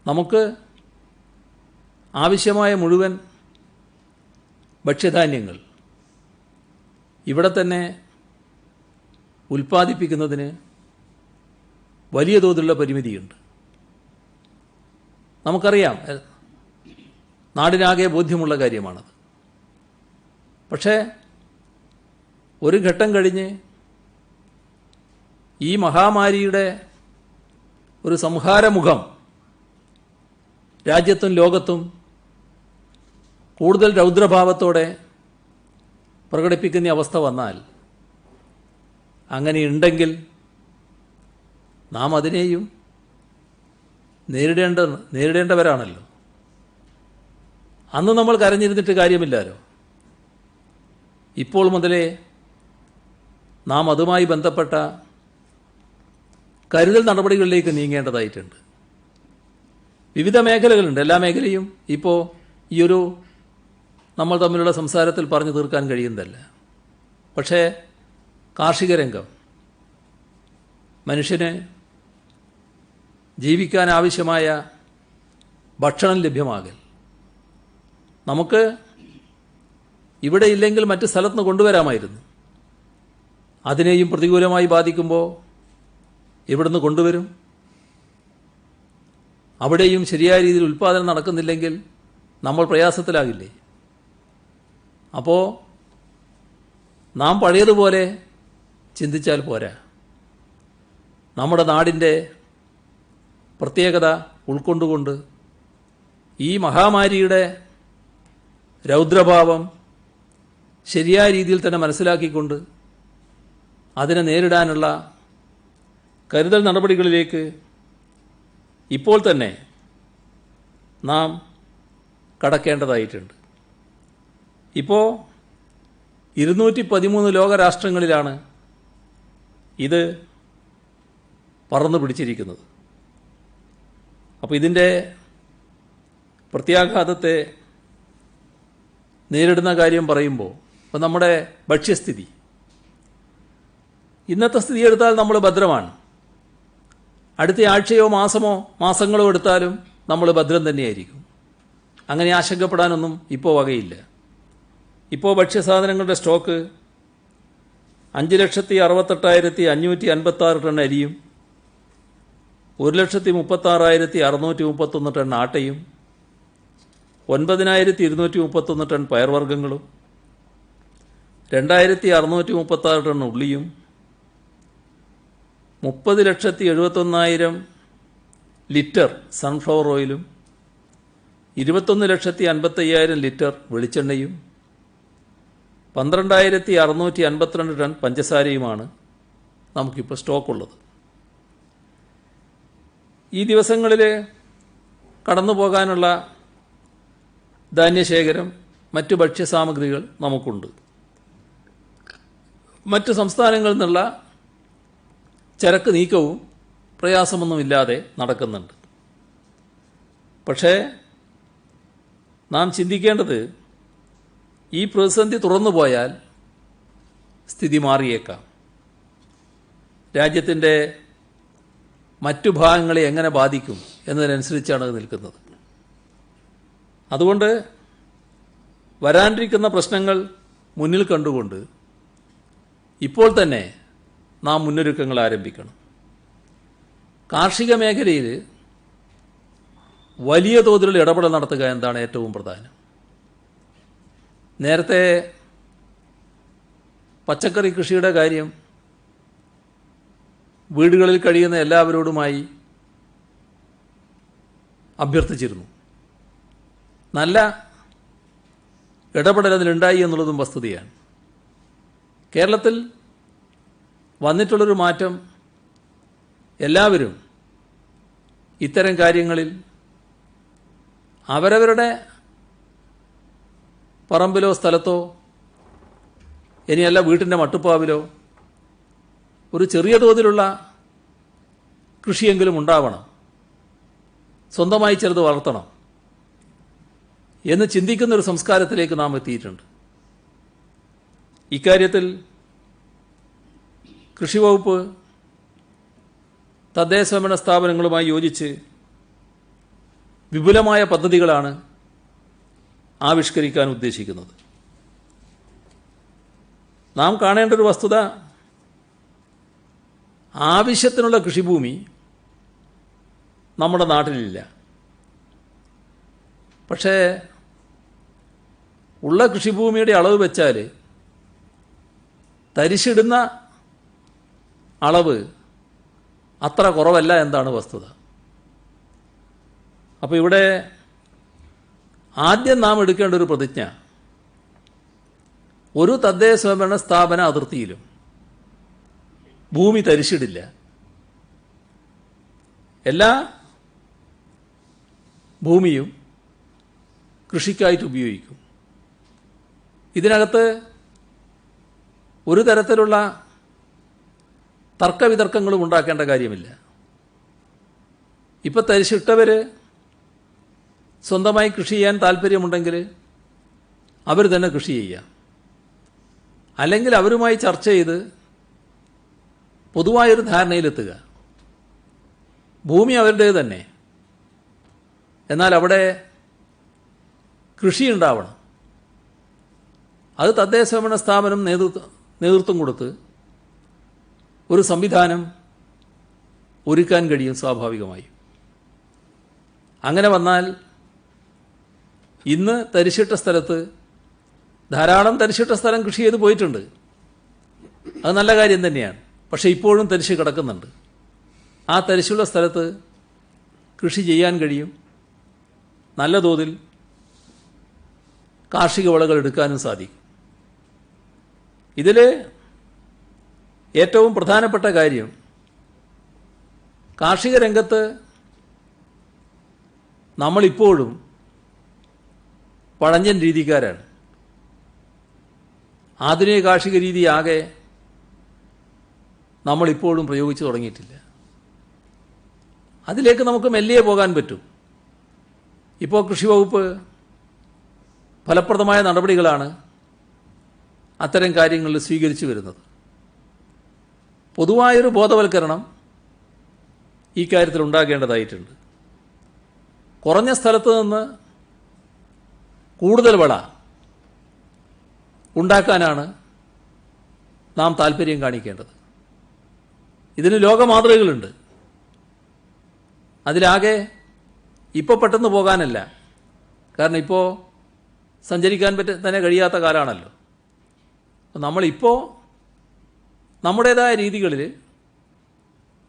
നമുക്ക് ആവശ്യമായ മുഴുവൻ ഭക്ഷ്യധാന്യങ്ങൾ ഇവിടെ തന്നെ ഉൽപ്പാദിപ്പിക്കുന്നതിന് വലിയ തോതിലുള്ള പരിമിതിയുണ്ട്. നമുക്കറിയാം, നാടിനാകെ ബോധ്യമുള്ള കാര്യമാണത്. പക്ഷേ ഒരു ഘട്ടം കഴിഞ്ഞ് ഈ മഹാമാരിയുടെ ഒരു സംഹാരമുഖം രാജ്യത്തും ലോകത്തും കൂടുതൽ രൗദ്രഭാവത്തോടെ പ്രകടിപ്പിക്കുന്ന അവസ്ഥ വന്നാൽ, അങ്ങനെയുണ്ടെങ്കിൽ നാം അതിനെയും നേരിടേണ്ടവരാണല്ലോ. അന്ന് നമ്മൾ കരഞ്ഞിരുന്നിട്ട് കാര്യമില്ലല്ലോ. ഇപ്പോൾ മുതലേ നാം അതുമായി ബന്ധപ്പെട്ട കരുതൽ നടപടികളിലേക്ക് നീങ്ങേണ്ടതായിട്ടുണ്ട്. വിവിധ മേഖലകളുണ്ട്. എല്ലാ മേഖലയും ഇപ്പോൾ ഈയൊരു നമ്മൾ തമ്മിലുള്ള സംസാരത്തിൽ പറഞ്ഞു തീർക്കാൻ കഴിയുന്നതല്ല. പക്ഷേ കാർഷിക രംഗം, മനുഷ്യന് ജീവിക്കാൻ ആവശ്യമായ ഭക്ഷണം ലഭ്യമാകൽ, നമുക്ക് ഇവിടെ ഇല്ലെങ്കിൽ മറ്റ് സ്ഥലത്ത് നിന്ന് കൊണ്ടുവരാമായിരുന്നു. അതിനെയും പ്രതികൂലമായി ബാധിക്കുമ്പോൾ എവിടുന്ന് കൊണ്ടുവരും? അവിടെയും ശരിയായ രീതിയിൽ ഉൽപ്പാദനം നടക്കുന്നില്ലെങ്കിൽ നമ്മൾ പ്രയാസത്തിലാകില്ലേ? അപ്പോൾ നാം പഴയതുപോലെ ചിന്തിച്ചാൽ പോരാ. നമ്മുടെ നാടിൻ്റെ പ്രത്യേകത ഉൾക്കൊണ്ടുകൊണ്ട് ഈ മഹാമാരിയുടെ രൗദ്രഭാവം ശരിയായ രീതിയിൽ തന്നെ മനസ്സിലാക്കിക്കൊണ്ട് അതിനെ നേരിടാനുള്ള കരുതൽ നടപടികളിലേക്ക് ഇപ്പോൾ തന്നെ നാം കടക്കേണ്ടതായിട്ടുണ്ട്. ഇപ്പോൾ 213 ലോകരാഷ്ട്രങ്ങളിലാണ് ഇത് പറന്നു പിടിച്ചിരിക്കുന്നത്. അപ്പോൾ ഇതിൻ്റെ പ്രത്യാഘാതത്തെ നേരിടുന്ന കാര്യം പറയുമ്പോൾ ഇപ്പോൾ നമ്മുടെ ഭക്ഷ്യസ്ഥിതി, ഇന്നത്തെ സ്ഥിതി എടുത്താൽ നമ്മൾ ഭദ്രമാണ്. അടുത്ത ആഴ്ചയോ മാസങ്ങളോ എടുത്താലും നമ്മൾ ഭദ്രം തന്നെയായിരിക്കും. അങ്ങനെ ആശങ്കപ്പെടാനൊന്നും ഇപ്പോൾ വകയില്ല. ഇപ്പോൾ ഭക്ഷ്യസാധനങ്ങളുടെ സ്റ്റോക്ക് 5,68,556 ടൺ അരിയും 1,36,631 ടൺ ആട്ടയും 9,231 ടൺ പയർവർഗ്ഗങ്ങളും 2,636 ടൺ ഉള്ളിയും 30,71,000 ലിറ്റർ സൺഫ്ലവർ ഓയിലും 21,55,000 ലിറ്റർ വെളിച്ചെണ്ണയും 12,652 ടൺ പഞ്ചസാരയുമാണ് നമുക്കിപ്പോൾ സ്റ്റോക്കുള്ളത്. ഈ ദിവസങ്ങളിൽ കടന്നു പോകാനുള്ള ധാന്യശേഖരം, മറ്റു ഭക്ഷ്യസാമഗ്രികൾ നമുക്കുണ്ട്. മറ്റ് സംസ്ഥാനങ്ങളിൽ നിന്നുള്ള ചരക്ക് നീക്കവും പ്രയാസമൊന്നുമില്ലാതെ നടക്കുന്നുണ്ട്. പക്ഷേ നാം ചിന്തിക്കേണ്ടത്, ഈ പ്രതിസന്ധി തുറന്നു പോയാൽ സ്ഥിതി മാറിയേക്കാം. രാജ്യത്തിൻ്റെ മറ്റു ഭാഗങ്ങളെ എങ്ങനെ ബാധിക്കും എന്നതിനനുസരിച്ചാണ് അത് നിൽക്കുന്നത്. അതുകൊണ്ട് വരാനിരിക്കുന്ന പ്രശ്നങ്ങൾ മുന്നിൽ കണ്ടുകൊണ്ട് ഇപ്പോൾ തന്നെ നാം മുന്നൊരുക്കങ്ങൾ ആരംഭിക്കണം. കാർഷിക മേഖലയിൽ വലിയ തോതിലുള്ള ഇടപെടൽ നടത്തുക എന്നതാണ് ഏറ്റവും പ്രധാനം. നേരത്തെ പച്ചക്കറി കൃഷിയുടെ കാര്യം വീടുകളിൽ കഴിയുന്ന എല്ലാവരോടുമായി അഭ്യർത്ഥിച്ചിരുന്നു. നല്ല ഇടപെടൽ അതിലുണ്ടായി എന്നുള്ളതും വസ്തുതയാണ്. കേരളത്തിൽ വന്നിട്ടുള്ളൊരു മാറ്റം, എല്ലാവരും ഇത്തരം കാര്യങ്ങളിൽ അവരവരുടെ പറമ്പിലോ സ്ഥലത്തോ, ഇനിയല്ല വീട്ടിൻ്റെ മട്ടുപ്പാവിലോ ഒരു ചെറിയ തോതിലുള്ള കൃഷിയെങ്കിലും ഉണ്ടാവണം, സ്വന്തമായി ചെറുത് വളർത്തണം എന്ന് ചിന്തിക്കുന്നൊരു സംസ്കാരത്തിലേക്ക് നാം എത്തിയിട്ടുണ്ട്. ഇക്കാര്യത്തിൽ കൃഷിവകുപ്പ് തദ്ദേശഭരണ സ്ഥാപനങ്ങളുമായി യോജിച്ച് വിപുലമായ പദ്ധതികളാണ് ആവിഷ്കരിക്കാൻ ഉദ്ദേശിക്കുന്നത്. നാം കാണേണ്ട ഒരു വസ്തുത, ആവശ്യത്തിനുള്ള കൃഷിഭൂമി നമ്മുടെ നാട്ടിലില്ല. പക്ഷേ ഉള്ള കൃഷിഭൂമിയുടെ അളവ് വെച്ചാൽ തരിശിടുന്ന അളവ് അത്ര കുറവല്ല എന്നാണ് വസ്തുത. അപ്പോൾ ഇവിടെ ആദ്യം നാം എടുക്കേണ്ട ഒരു പ്രതിജ്ഞ, ഒരു തദ്ദേശ സ്വയംഭരണ സ്ഥാപന അതിർത്തിയിലും ഭൂമി തരിശിടില്ല. എല്ലാ ഭൂമിയും കൃഷിക്കായിട്ട് ഉപയോഗിക്കും. ഇതിനകത്ത് ഒരു തരത്തിലുള്ള തർക്കവിതർക്കങ്ങളും ഉണ്ടാക്കേണ്ട കാര്യമില്ല. ഇപ്പം തരിശിട്ടവർ സ്വന്തമായി കൃഷി ചെയ്യാൻ താല്പര്യമുണ്ടെങ്കിൽ അവർ തന്നെ കൃഷി ചെയ്യുക, അല്ലെങ്കിൽ അവരുമായി ചർച്ച ചെയ്ത് പൊതുവായൊരു ധാരണയിലെത്തുക. ഭൂമി അവരുടേത് തന്നെ, എന്നാൽ അവിടെ കൃഷി ഉണ്ടാവണം. അത് തദ്ദേശഭരണ സ്ഥാപനം നേതൃത്വം കൊടുത്ത് ഒരു സംവിധാനം ഒരുക്കാൻ കഴിയും സ്വാഭാവികമായും. അങ്ങനെ വന്നാൽ ഇന്ന് തരിശിട്ട സ്ഥലത്ത് ധാരാളം തരിശിട്ട സ്ഥലം കൃഷി ചെയ്ത് പോയിട്ടുണ്ട്. അത് നല്ല കാര്യം തന്നെയാണ്. പക്ഷേ ഇപ്പോഴും തരിശ് കിടക്കുന്നുണ്ട്. ആ തരിശുള്ള സ്ഥലത്ത് കൃഷി ചെയ്യാൻ കഴിയും. നല്ല തോതിൽ കാർഷിക വിളകൾ എടുക്കാനും സാധിക്കും. ഇതിൽ ഏറ്റവും പ്രധാനപ്പെട്ട കാര്യം, കാർഷിക രംഗത്ത് നമ്മളിപ്പോഴും പഴഞ്ചൻ രീതിക്കാരാണ്. ആധുനിക കാർഷിക രീതി ആകെ നമ്മളിപ്പോഴും പ്രയോഗിച്ചു തുടങ്ങിയിട്ടില്ല. അതിലേക്ക് നമുക്ക് മെല്ലെ പോകാൻ പറ്റും. ഇപ്പോൾ കൃഷി വകുപ്പ് ഫലപ്രദമായ നടപടികളാണ് അത്തരം കാര്യങ്ങളിൽ സ്വീകരിച്ചു വരുന്നത്. പൊതുവായൊരു ബോധവൽക്കരണം ഈ കാര്യത്തിൽ ഉണ്ടാകേണ്ടതായിട്ടുണ്ട്. കുറഞ്ഞ സ്ഥലത്ത് നിന്ന് കൂടുതൽ വിള ഉണ്ടാക്കാനാണ് നാം താല്പര്യം കാണിക്കേണ്ടത്. ഇതിന് ലോകമാതൃകകളുണ്ട്. അതിലാകെ ഇപ്പോൾ പെട്ടെന്ന് പോകാനല്ല, കാരണം ഇപ്പോൾ സഞ്ചരിക്കാൻ തന്നെ കഴിയാത്ത കാലമാണല്ലോ. നമ്മളിപ്പോൾ നമ്മുടേതായ രീതികളിൽ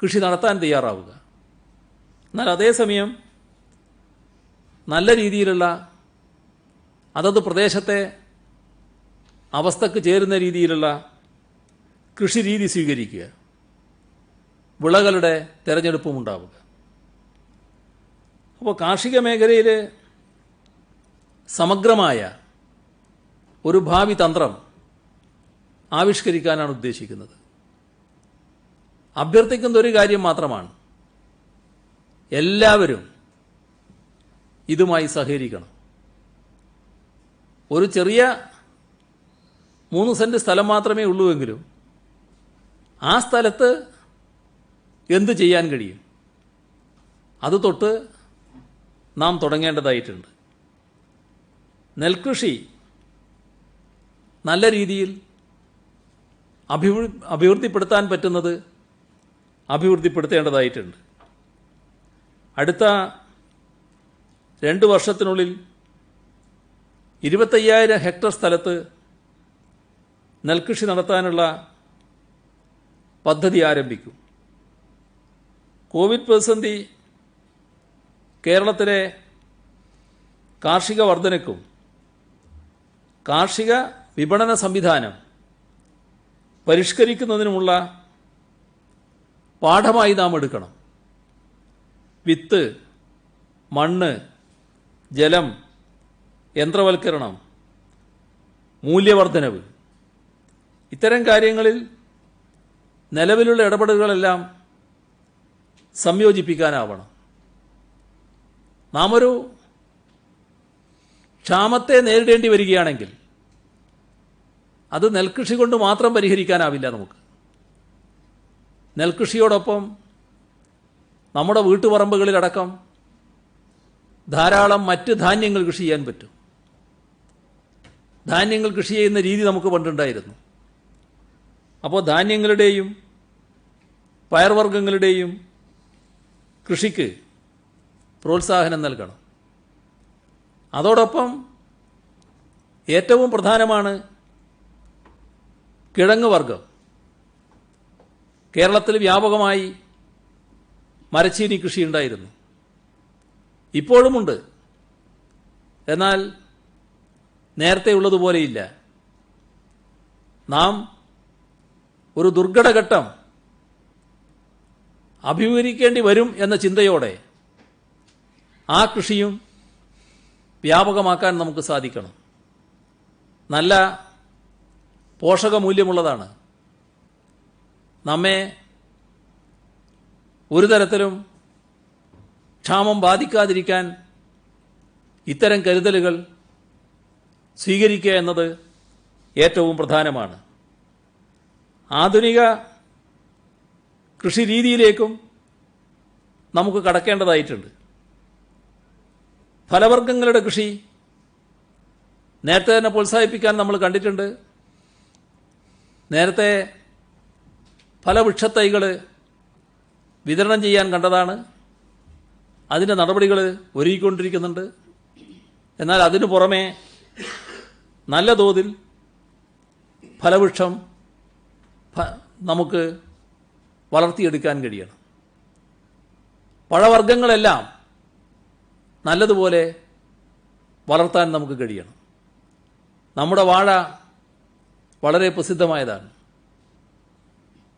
കൃഷി നടത്താൻ തയ്യാറാവുക. എന്നാൽ അതേസമയം നല്ല രീതിയിലുള്ള അതത് പ്രദേശത്തെ അവസ്ഥക്ക് ചേരുന്ന രീതിയിലുള്ള കൃഷി രീതി സ്വീകരിക്കുക. വിളകളുടെ തിരഞ്ഞെടുപ്പും ഉണ്ടാവുക. അപ്പോൾ കാർഷിക മേഖലയിൽ സമഗ്രമായ ഒരു ഭാവി തന്ത്രം ആവിഷ്കരിക്കാനാണ് ഉദ്ദേശിക്കുന്നത്. അഭ്യർത്ഥിക്കുന്ന ഒരു കാര്യം മാത്രമാണ്, എല്ലാവരും ഇതുമായി സഹകരിക്കണം. ഒരു ചെറിയ 3 സെന്റ് സ്ഥലം മാത്രമേ ഉള്ളൂവെങ്കിലും ആ സ്ഥലത്ത് എന്ത് ചെയ്യാൻ കഴിയും, അത് തൊട്ട് നാം തുടങ്ങേണ്ടതായിട്ടുണ്ട്. നെൽകൃഷി നല്ല രീതിയിൽ അഭിവൃദ്ധിപ്പെടുത്താൻ പറ്റുന്നത് അഭിവൃദ്ധിപ്പെടുത്തേണ്ടതായിട്ടുണ്ട്. അടുത്ത 2 വർഷത്തിനുള്ളിൽ 25,000 ഹെക്ടർ സ്ഥലത്ത് നെൽകൃഷി നടത്താനുള്ള പദ്ധതി ആരംഭിക്കും. കോവിഡ് പ്രതിസന്ധി കേരളത്തിലെ കാർഷിക വർധനയ്ക്കും കാർഷിക വിപണന സംവിധാനം പരിഷ്കരിക്കുന്നതിനുമുള്ള പാഠമായി നാം എടുക്കണം. വിത്ത്, മണ്ണ്, ജലം, യന്ത്രവൽക്കരണം, മൂല്യവർദ്ധനവ്, ഇത്തരം കാര്യങ്ങളിൽ നിലവിലുള്ള ഇടപെടലുകളെല്ലാം സംയോജിപ്പിക്കാനാവണം. നാം ഒരു ക്ഷാമത്തെ നേരിടേണ്ടി വരികയാണെങ്കിൽ അത് നെൽകൃഷി കൊണ്ട് മാത്രം പരിഹരിക്കാനാവില്ല. നമുക്ക് നെൽകൃഷിയോടൊപ്പം നമ്മുടെ വീട്ടുപറമ്പുകളിലടക്കം ധാരാളം മറ്റ് ധാന്യങ്ങൾ കൃഷി ചെയ്യാൻ പറ്റും. ധാന്യങ്ങൾ കൃഷി ചെയ്യുന്ന രീതി നമുക്ക് പണ്ടുണ്ടായിരുന്നു. അപ്പോൾ ധാന്യങ്ങളുടെയും പയർവർഗ്ഗങ്ങളുടെയും കൃഷിക്ക് പ്രോത്സാഹനം നൽകണം. അതോടൊപ്പം ഏറ്റവും പ്രധാനമാണ് കിഴങ്ങ് വർഗം. കേരളത്തിൽ വ്യാപകമായി മരച്ചീനി കൃഷി ഉണ്ടായിരുന്നു, ഇപ്പോഴുമുണ്ട്. എന്നാൽ നേരത്തെ ഉള്ളതുപോലെയില്ല. നാം ഒരു ദുർഘടഘട്ടം അഭിമുഖീകരിക്കേണ്ടി വരും എന്ന ചിന്തയോടെ ആ കൃഷിയും വ്യാപകമാക്കാൻ നമുക്ക് സാധിക്കണം. നല്ല പോഷകമൂല്യമുള്ളതാണ്. നമ്മെ ഒരു തരത്തിലും ക്ഷാമം ബാധിക്കാതിരിക്കാൻ ഇത്തരം കരുതലുകൾ സ്വീകരിക്കുക എന്നത് ഏറ്റവും പ്രധാനമാണ്. ആധുനിക കൃഷി രീതിയിലേക്കും നമുക്ക് കടക്കേണ്ടതായിട്ടുണ്ട്. ഫലവർഗ്ഗങ്ങളുടെ കൃഷി നേരത്തെ തന്നെ പ്രോത്സാഹിപ്പിക്കാൻ നമ്മൾ കണ്ടിട്ടുണ്ട്. നേരത്തെ ഫലവൃക്ഷത്തൈകൾ വിതരണം ചെയ്യാൻ കണ്ടതാണ്. അതിൻ്റെ നടപടികൾ ഒരുങ്ങിക്കൊണ്ടിരിക്കുന്നുണ്ട്. എന്നാൽ അതിനു പുറമെ നല്ല തോതിൽ ഫലവൃക്ഷം നമുക്ക് വളർത്തിയെടുക്കാൻ കഴിയണം. പഴവർഗ്ഗങ്ങളെല്ലാം നല്ലതുപോലെ വളർത്താൻ നമുക്ക് കഴിയണം. നമ്മുടെ വാഴ വളരെ പ്രസിദ്ധമായതാണ്.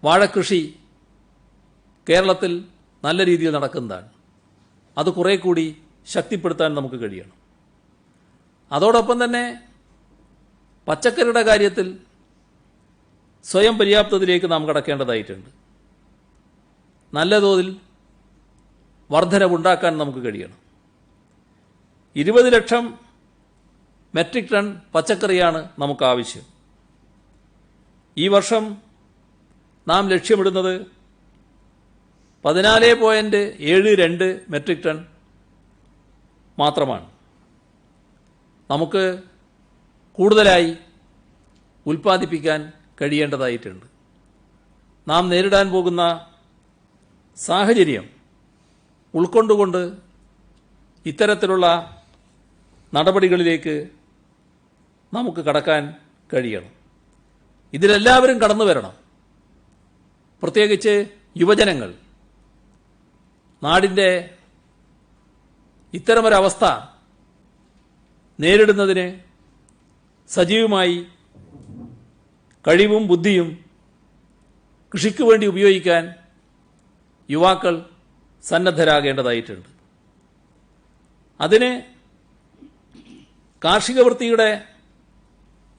വാഴക്കൃഷി കേരളത്തിൽ നല്ല രീതിയിൽ നടക്കുന്നതാണ്. അത് കുറേ കൂടി ശക്തിപ്പെടുത്താൻ നമുക്ക് കഴിയണം. അതോടൊപ്പം തന്നെ പച്ചക്കറിയുടെ കാര്യത്തിൽ സ്വയം പര്യാപ്തതയിലേക്ക് നാം കടക്കേണ്ടതായിട്ടുണ്ട്. നല്ല തോതിൽ വർധനവുണ്ടാക്കാൻ നമുക്ക് കഴിയണം. 20 ലക്ഷം മെട്രിക് ടൺ പച്ചക്കറിയാണ് നമുക്ക് ആവശ്യം. ഈ വർഷം നാം ലക്ഷ്യമിടുന്നത് 14.72 മെട്രിക് ടൺ മാത്രമാണ്. നമുക്ക് കൂടുതലായി ഉൽപ്പാദിപ്പിക്കാൻ കഴിയേണ്ടതായിട്ടുണ്ട്. നാം നേരിടാൻ പോകുന്ന സാഹചര്യം ഉൾക്കൊണ്ടുകൊണ്ട് ഇത്തരത്തിലുള്ള നടപടികളിലേക്ക് നമുക്ക് കടക്കാൻ കഴിയണം. ഇതിലെല്ലാവരും കടന്നു വരണം. പ്രത്യേകിച്ച് യുവജനങ്ങൾ. നാടിൻ്റെ ഇത്തരമൊരവസ്ഥ നേരിടുന്നതിന് സജീവമായി കഴിവും ബുദ്ധിയും കൃഷിക്ക് വേണ്ടി ഉപയോഗിക്കാൻ യുവാക്കൾ സന്നദ്ധരാകേണ്ടതായിട്ടുണ്ട്. അതിന് കാർഷിക വൃത്തിയുടെ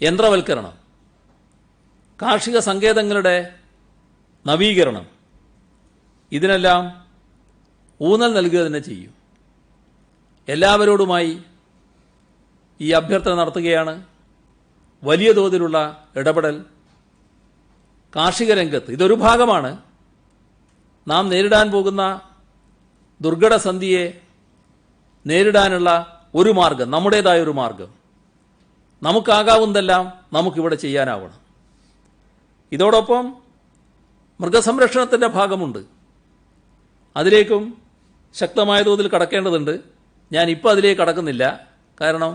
യന്ത്രവൽക്കരണം, കാർഷിക സങ്കേതങ്ങളുടെ നവീകരണം, ഇതിനെല്ലാം ഊന്നൽ നൽകുക തന്നെ ചെയ്യും. എല്ലാവരോടുമായി ഈ അഭ്യർത്ഥന നടത്തുകയാണ്. വലിയ തോതിലുള്ള ഇടപെടൽ കാർഷിക രംഗത്ത് ഇതൊരു ഭാഗമാണ്. നാം നേരിടാൻ പോകുന്ന ദുർഘടസന്ധിയെ നേരിടാനുള്ള ഒരു മാർഗം, നമ്മുടേതായ ഒരു മാർഗം. നമുക്കാകാവുന്നതെല്ലാം നമുക്കിവിടെ ചെയ്യാനാവണം. ഇതോടൊപ്പം മൃഗസംരക്ഷണത്തിൻ്റെ ഭാഗമുണ്ട്. അതിലേക്കും ശക്തമായ തോതിൽ കടക്കേണ്ടതുണ്ട്. ഞാനിപ്പോൾ അതിലേക്ക് കടക്കുന്നില്ല. കാരണം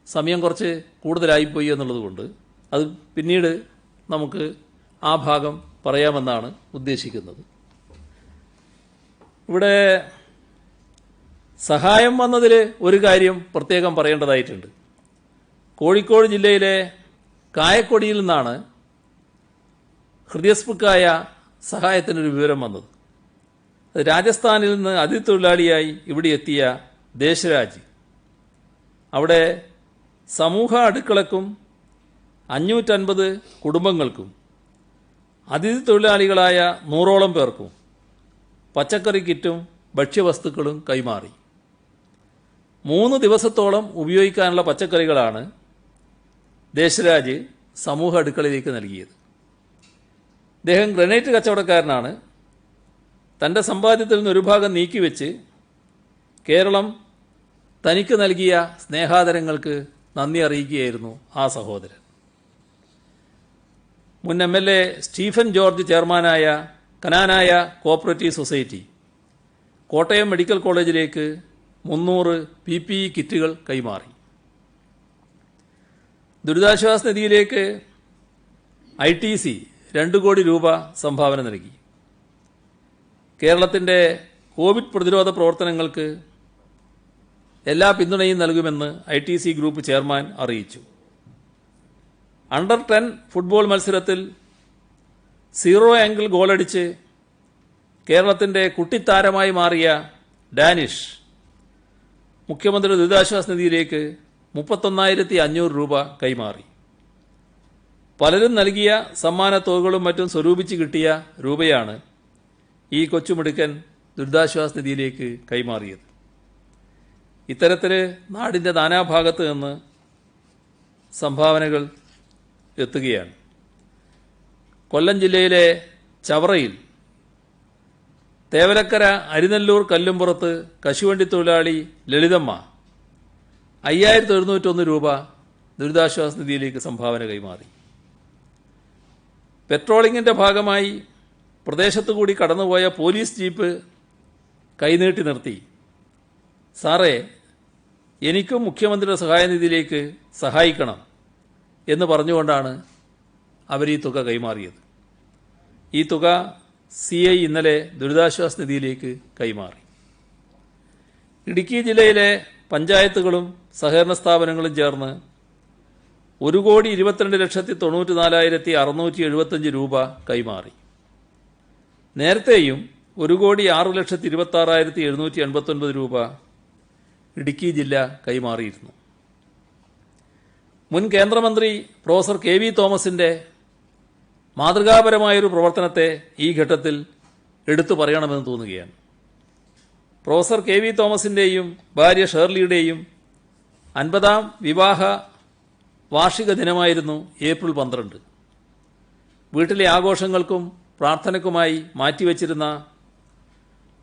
സമയം കുറച്ച് കൂടുതലായിപ്പോയി എന്നുള്ളതുകൊണ്ട് അത് പിന്നീട് നമുക്ക് ആ ഭാഗം പറയാമെന്നാണ് ഉദ്ദേശിക്കുന്നത്. ഇവിടെ സഹായം വന്നതിൽ ഒരു കാര്യം പ്രത്യേകം പറയേണ്ടതായിട്ടുണ്ട്. കോഴിക്കോട് ജില്ലയിലെ കായക്കൊടിയിൽ നിന്നാണ് ഹൃദയസ്പൃക്കായ സഹായത്തിനൊരു വിവരം വന്നത്. അത് രാജസ്ഥാനിൽ നിന്ന് അതിഥി തൊഴിലാളിയായി ഇവിടെ എത്തിയ ദേശരാജ് അവിടെ സമൂഹ അടുക്കളക്കും 550 കുടുംബങ്ങൾക്കും അതിഥി തൊഴിലാളികളായ 100ഓളം പേർക്കും പച്ചക്കറി കിറ്റും ഭക്ഷ്യവസ്തുക്കളും കൈമാറി. 3 ദിവസത്തോളം ഉപയോഗിക്കാനുള്ള പച്ചക്കറികളാണ് ദേശരാജ് സമൂഹ അടുക്കളയിലേക്ക് നൽകിയത്. അദ്ദേഹം ഗ്രനൈറ്റ് കച്ചവടക്കാരനാണ്. തൻ്റെ സമ്പാദ്യത്തിൽ നിന്ന് ഒരു ഭാഗം നീക്കിവെച്ച് കേരളം തനിക്ക് നൽകിയ സ്നേഹാദരങ്ങൾക്ക് നന്ദി അറിയിക്കുകയായിരുന്നു ആ സഹോദരൻ. മുൻ MLA സ്റ്റീഫൻ ജോർജ് ചെയർമാനായ Knanaya cooperative society Kottayam medical കോളേജിലേക്ക് 300 PPE കിറ്റുകൾ കൈമാറി. ദുരിതാശ്വാസ നിധിയിലേക്ക് ITC 2 കോടി രൂപ സംഭാവന നൽകി. കേരളത്തിൻ്റെ കോവിഡ് പ്രതിരോധ പ്രവർത്തനങ്ങൾക്ക് എല്ലാ പിന്തുണയും നൽകുമെന്ന് ITC ഗ്രൂപ്പ് ചെയർമാൻ അറിയിച്ചു. അണ്ടർ-10 ഫുട്ബോൾ മത്സരത്തിൽ 0 ആംഗിൾ ഗോളടിച്ച് കേരളത്തിൻ്റെ കുട്ടിത്താരമായി മാറിയ ഡാനിഷ് മുഖ്യമന്ത്രി ദുരിതാശ്വാസ നിധിയിലേക്ക് 31,500 രൂപ കൈമാറി. പലരും നൽകിയ സമ്മാന തുകകളും മറ്റും സ്വരൂപിച്ച് കിട്ടിയ രൂപയാണ് ഈ കൊച്ചുമിടുക്കൻ ദുരിതാശ്വാസ നിധിയിലേക്ക് കൈമാറിയത്. ഇത്തരത്തിൽ നാടിൻ്റെ നാനാഭാഗത്ത് നിന്ന് സംഭാവനകൾ എത്തുകയാണ്. കൊല്ലം ജില്ലയിലെ ചവറയിൽ തേവലക്കര അരിനെല്ലൂർ കല്ലുംപുറത്ത് കശുവണ്ടി തൊഴിലാളി ലളിതമ്മ 5,701 രൂപ ദുരിതാശ്വാസ നിധിയിലേക്ക് സംഭാവന കൈമാറി. പെട്രോളിങ്ങിൻ്റെ ഭാഗമായി പ്രദേശത്തു കൂടി കടന്നുപോയ പോലീസ് ജീപ്പ് കൈനീട്ടി നിർത്തി, സാറേ എനിക്കും മുഖ്യമന്ത്രിയുടെ സഹായനിധിയിലേക്ക് സഹായിക്കണം എന്ന് പറഞ്ഞുകൊണ്ടാണ് അവർ ഈ തുക കൈമാറിയത്. ഈ തുക CI ഇന്നലെ ദുരിതാശ്വാസ നിധിയിലേക്ക് കൈമാറി. ഇടുക്കി ജില്ലയിലെ പഞ്ചായത്തുകളും സഹകരണ സ്ഥാപനങ്ങളും ചേർന്ന് 1,22,94,675 രൂപ കൈമാറി. നേരത്തെയും 1,06,26,789 രൂപ ഇടുക്കി ജില്ല കൈമാറിയിരുന്നു. മുൻ കേന്ദ്രമന്ത്രി പ്രൊഫസർ KV തോമസിന്റെ മാതൃകാപരമായൊരു പ്രവർത്തനത്തെ ഈ ഘട്ടത്തിൽ എടുത്തു പറയണമെന്ന് തോന്നുകയാണ്. പ്രൊഫസർ KV തോമസിന്റെയും ഭാര്യ ഷേർലിയുടെയും 50-ാം വിവാഹ വാർഷിക ദിനമായിരുന്നു ഏപ്രിൽ 12. വീട്ടിലെ ആഘോഷങ്ങൾക്കും പ്രാർത്ഥനയ്ക്കുമായി മാറ്റിവെച്ചിരുന്ന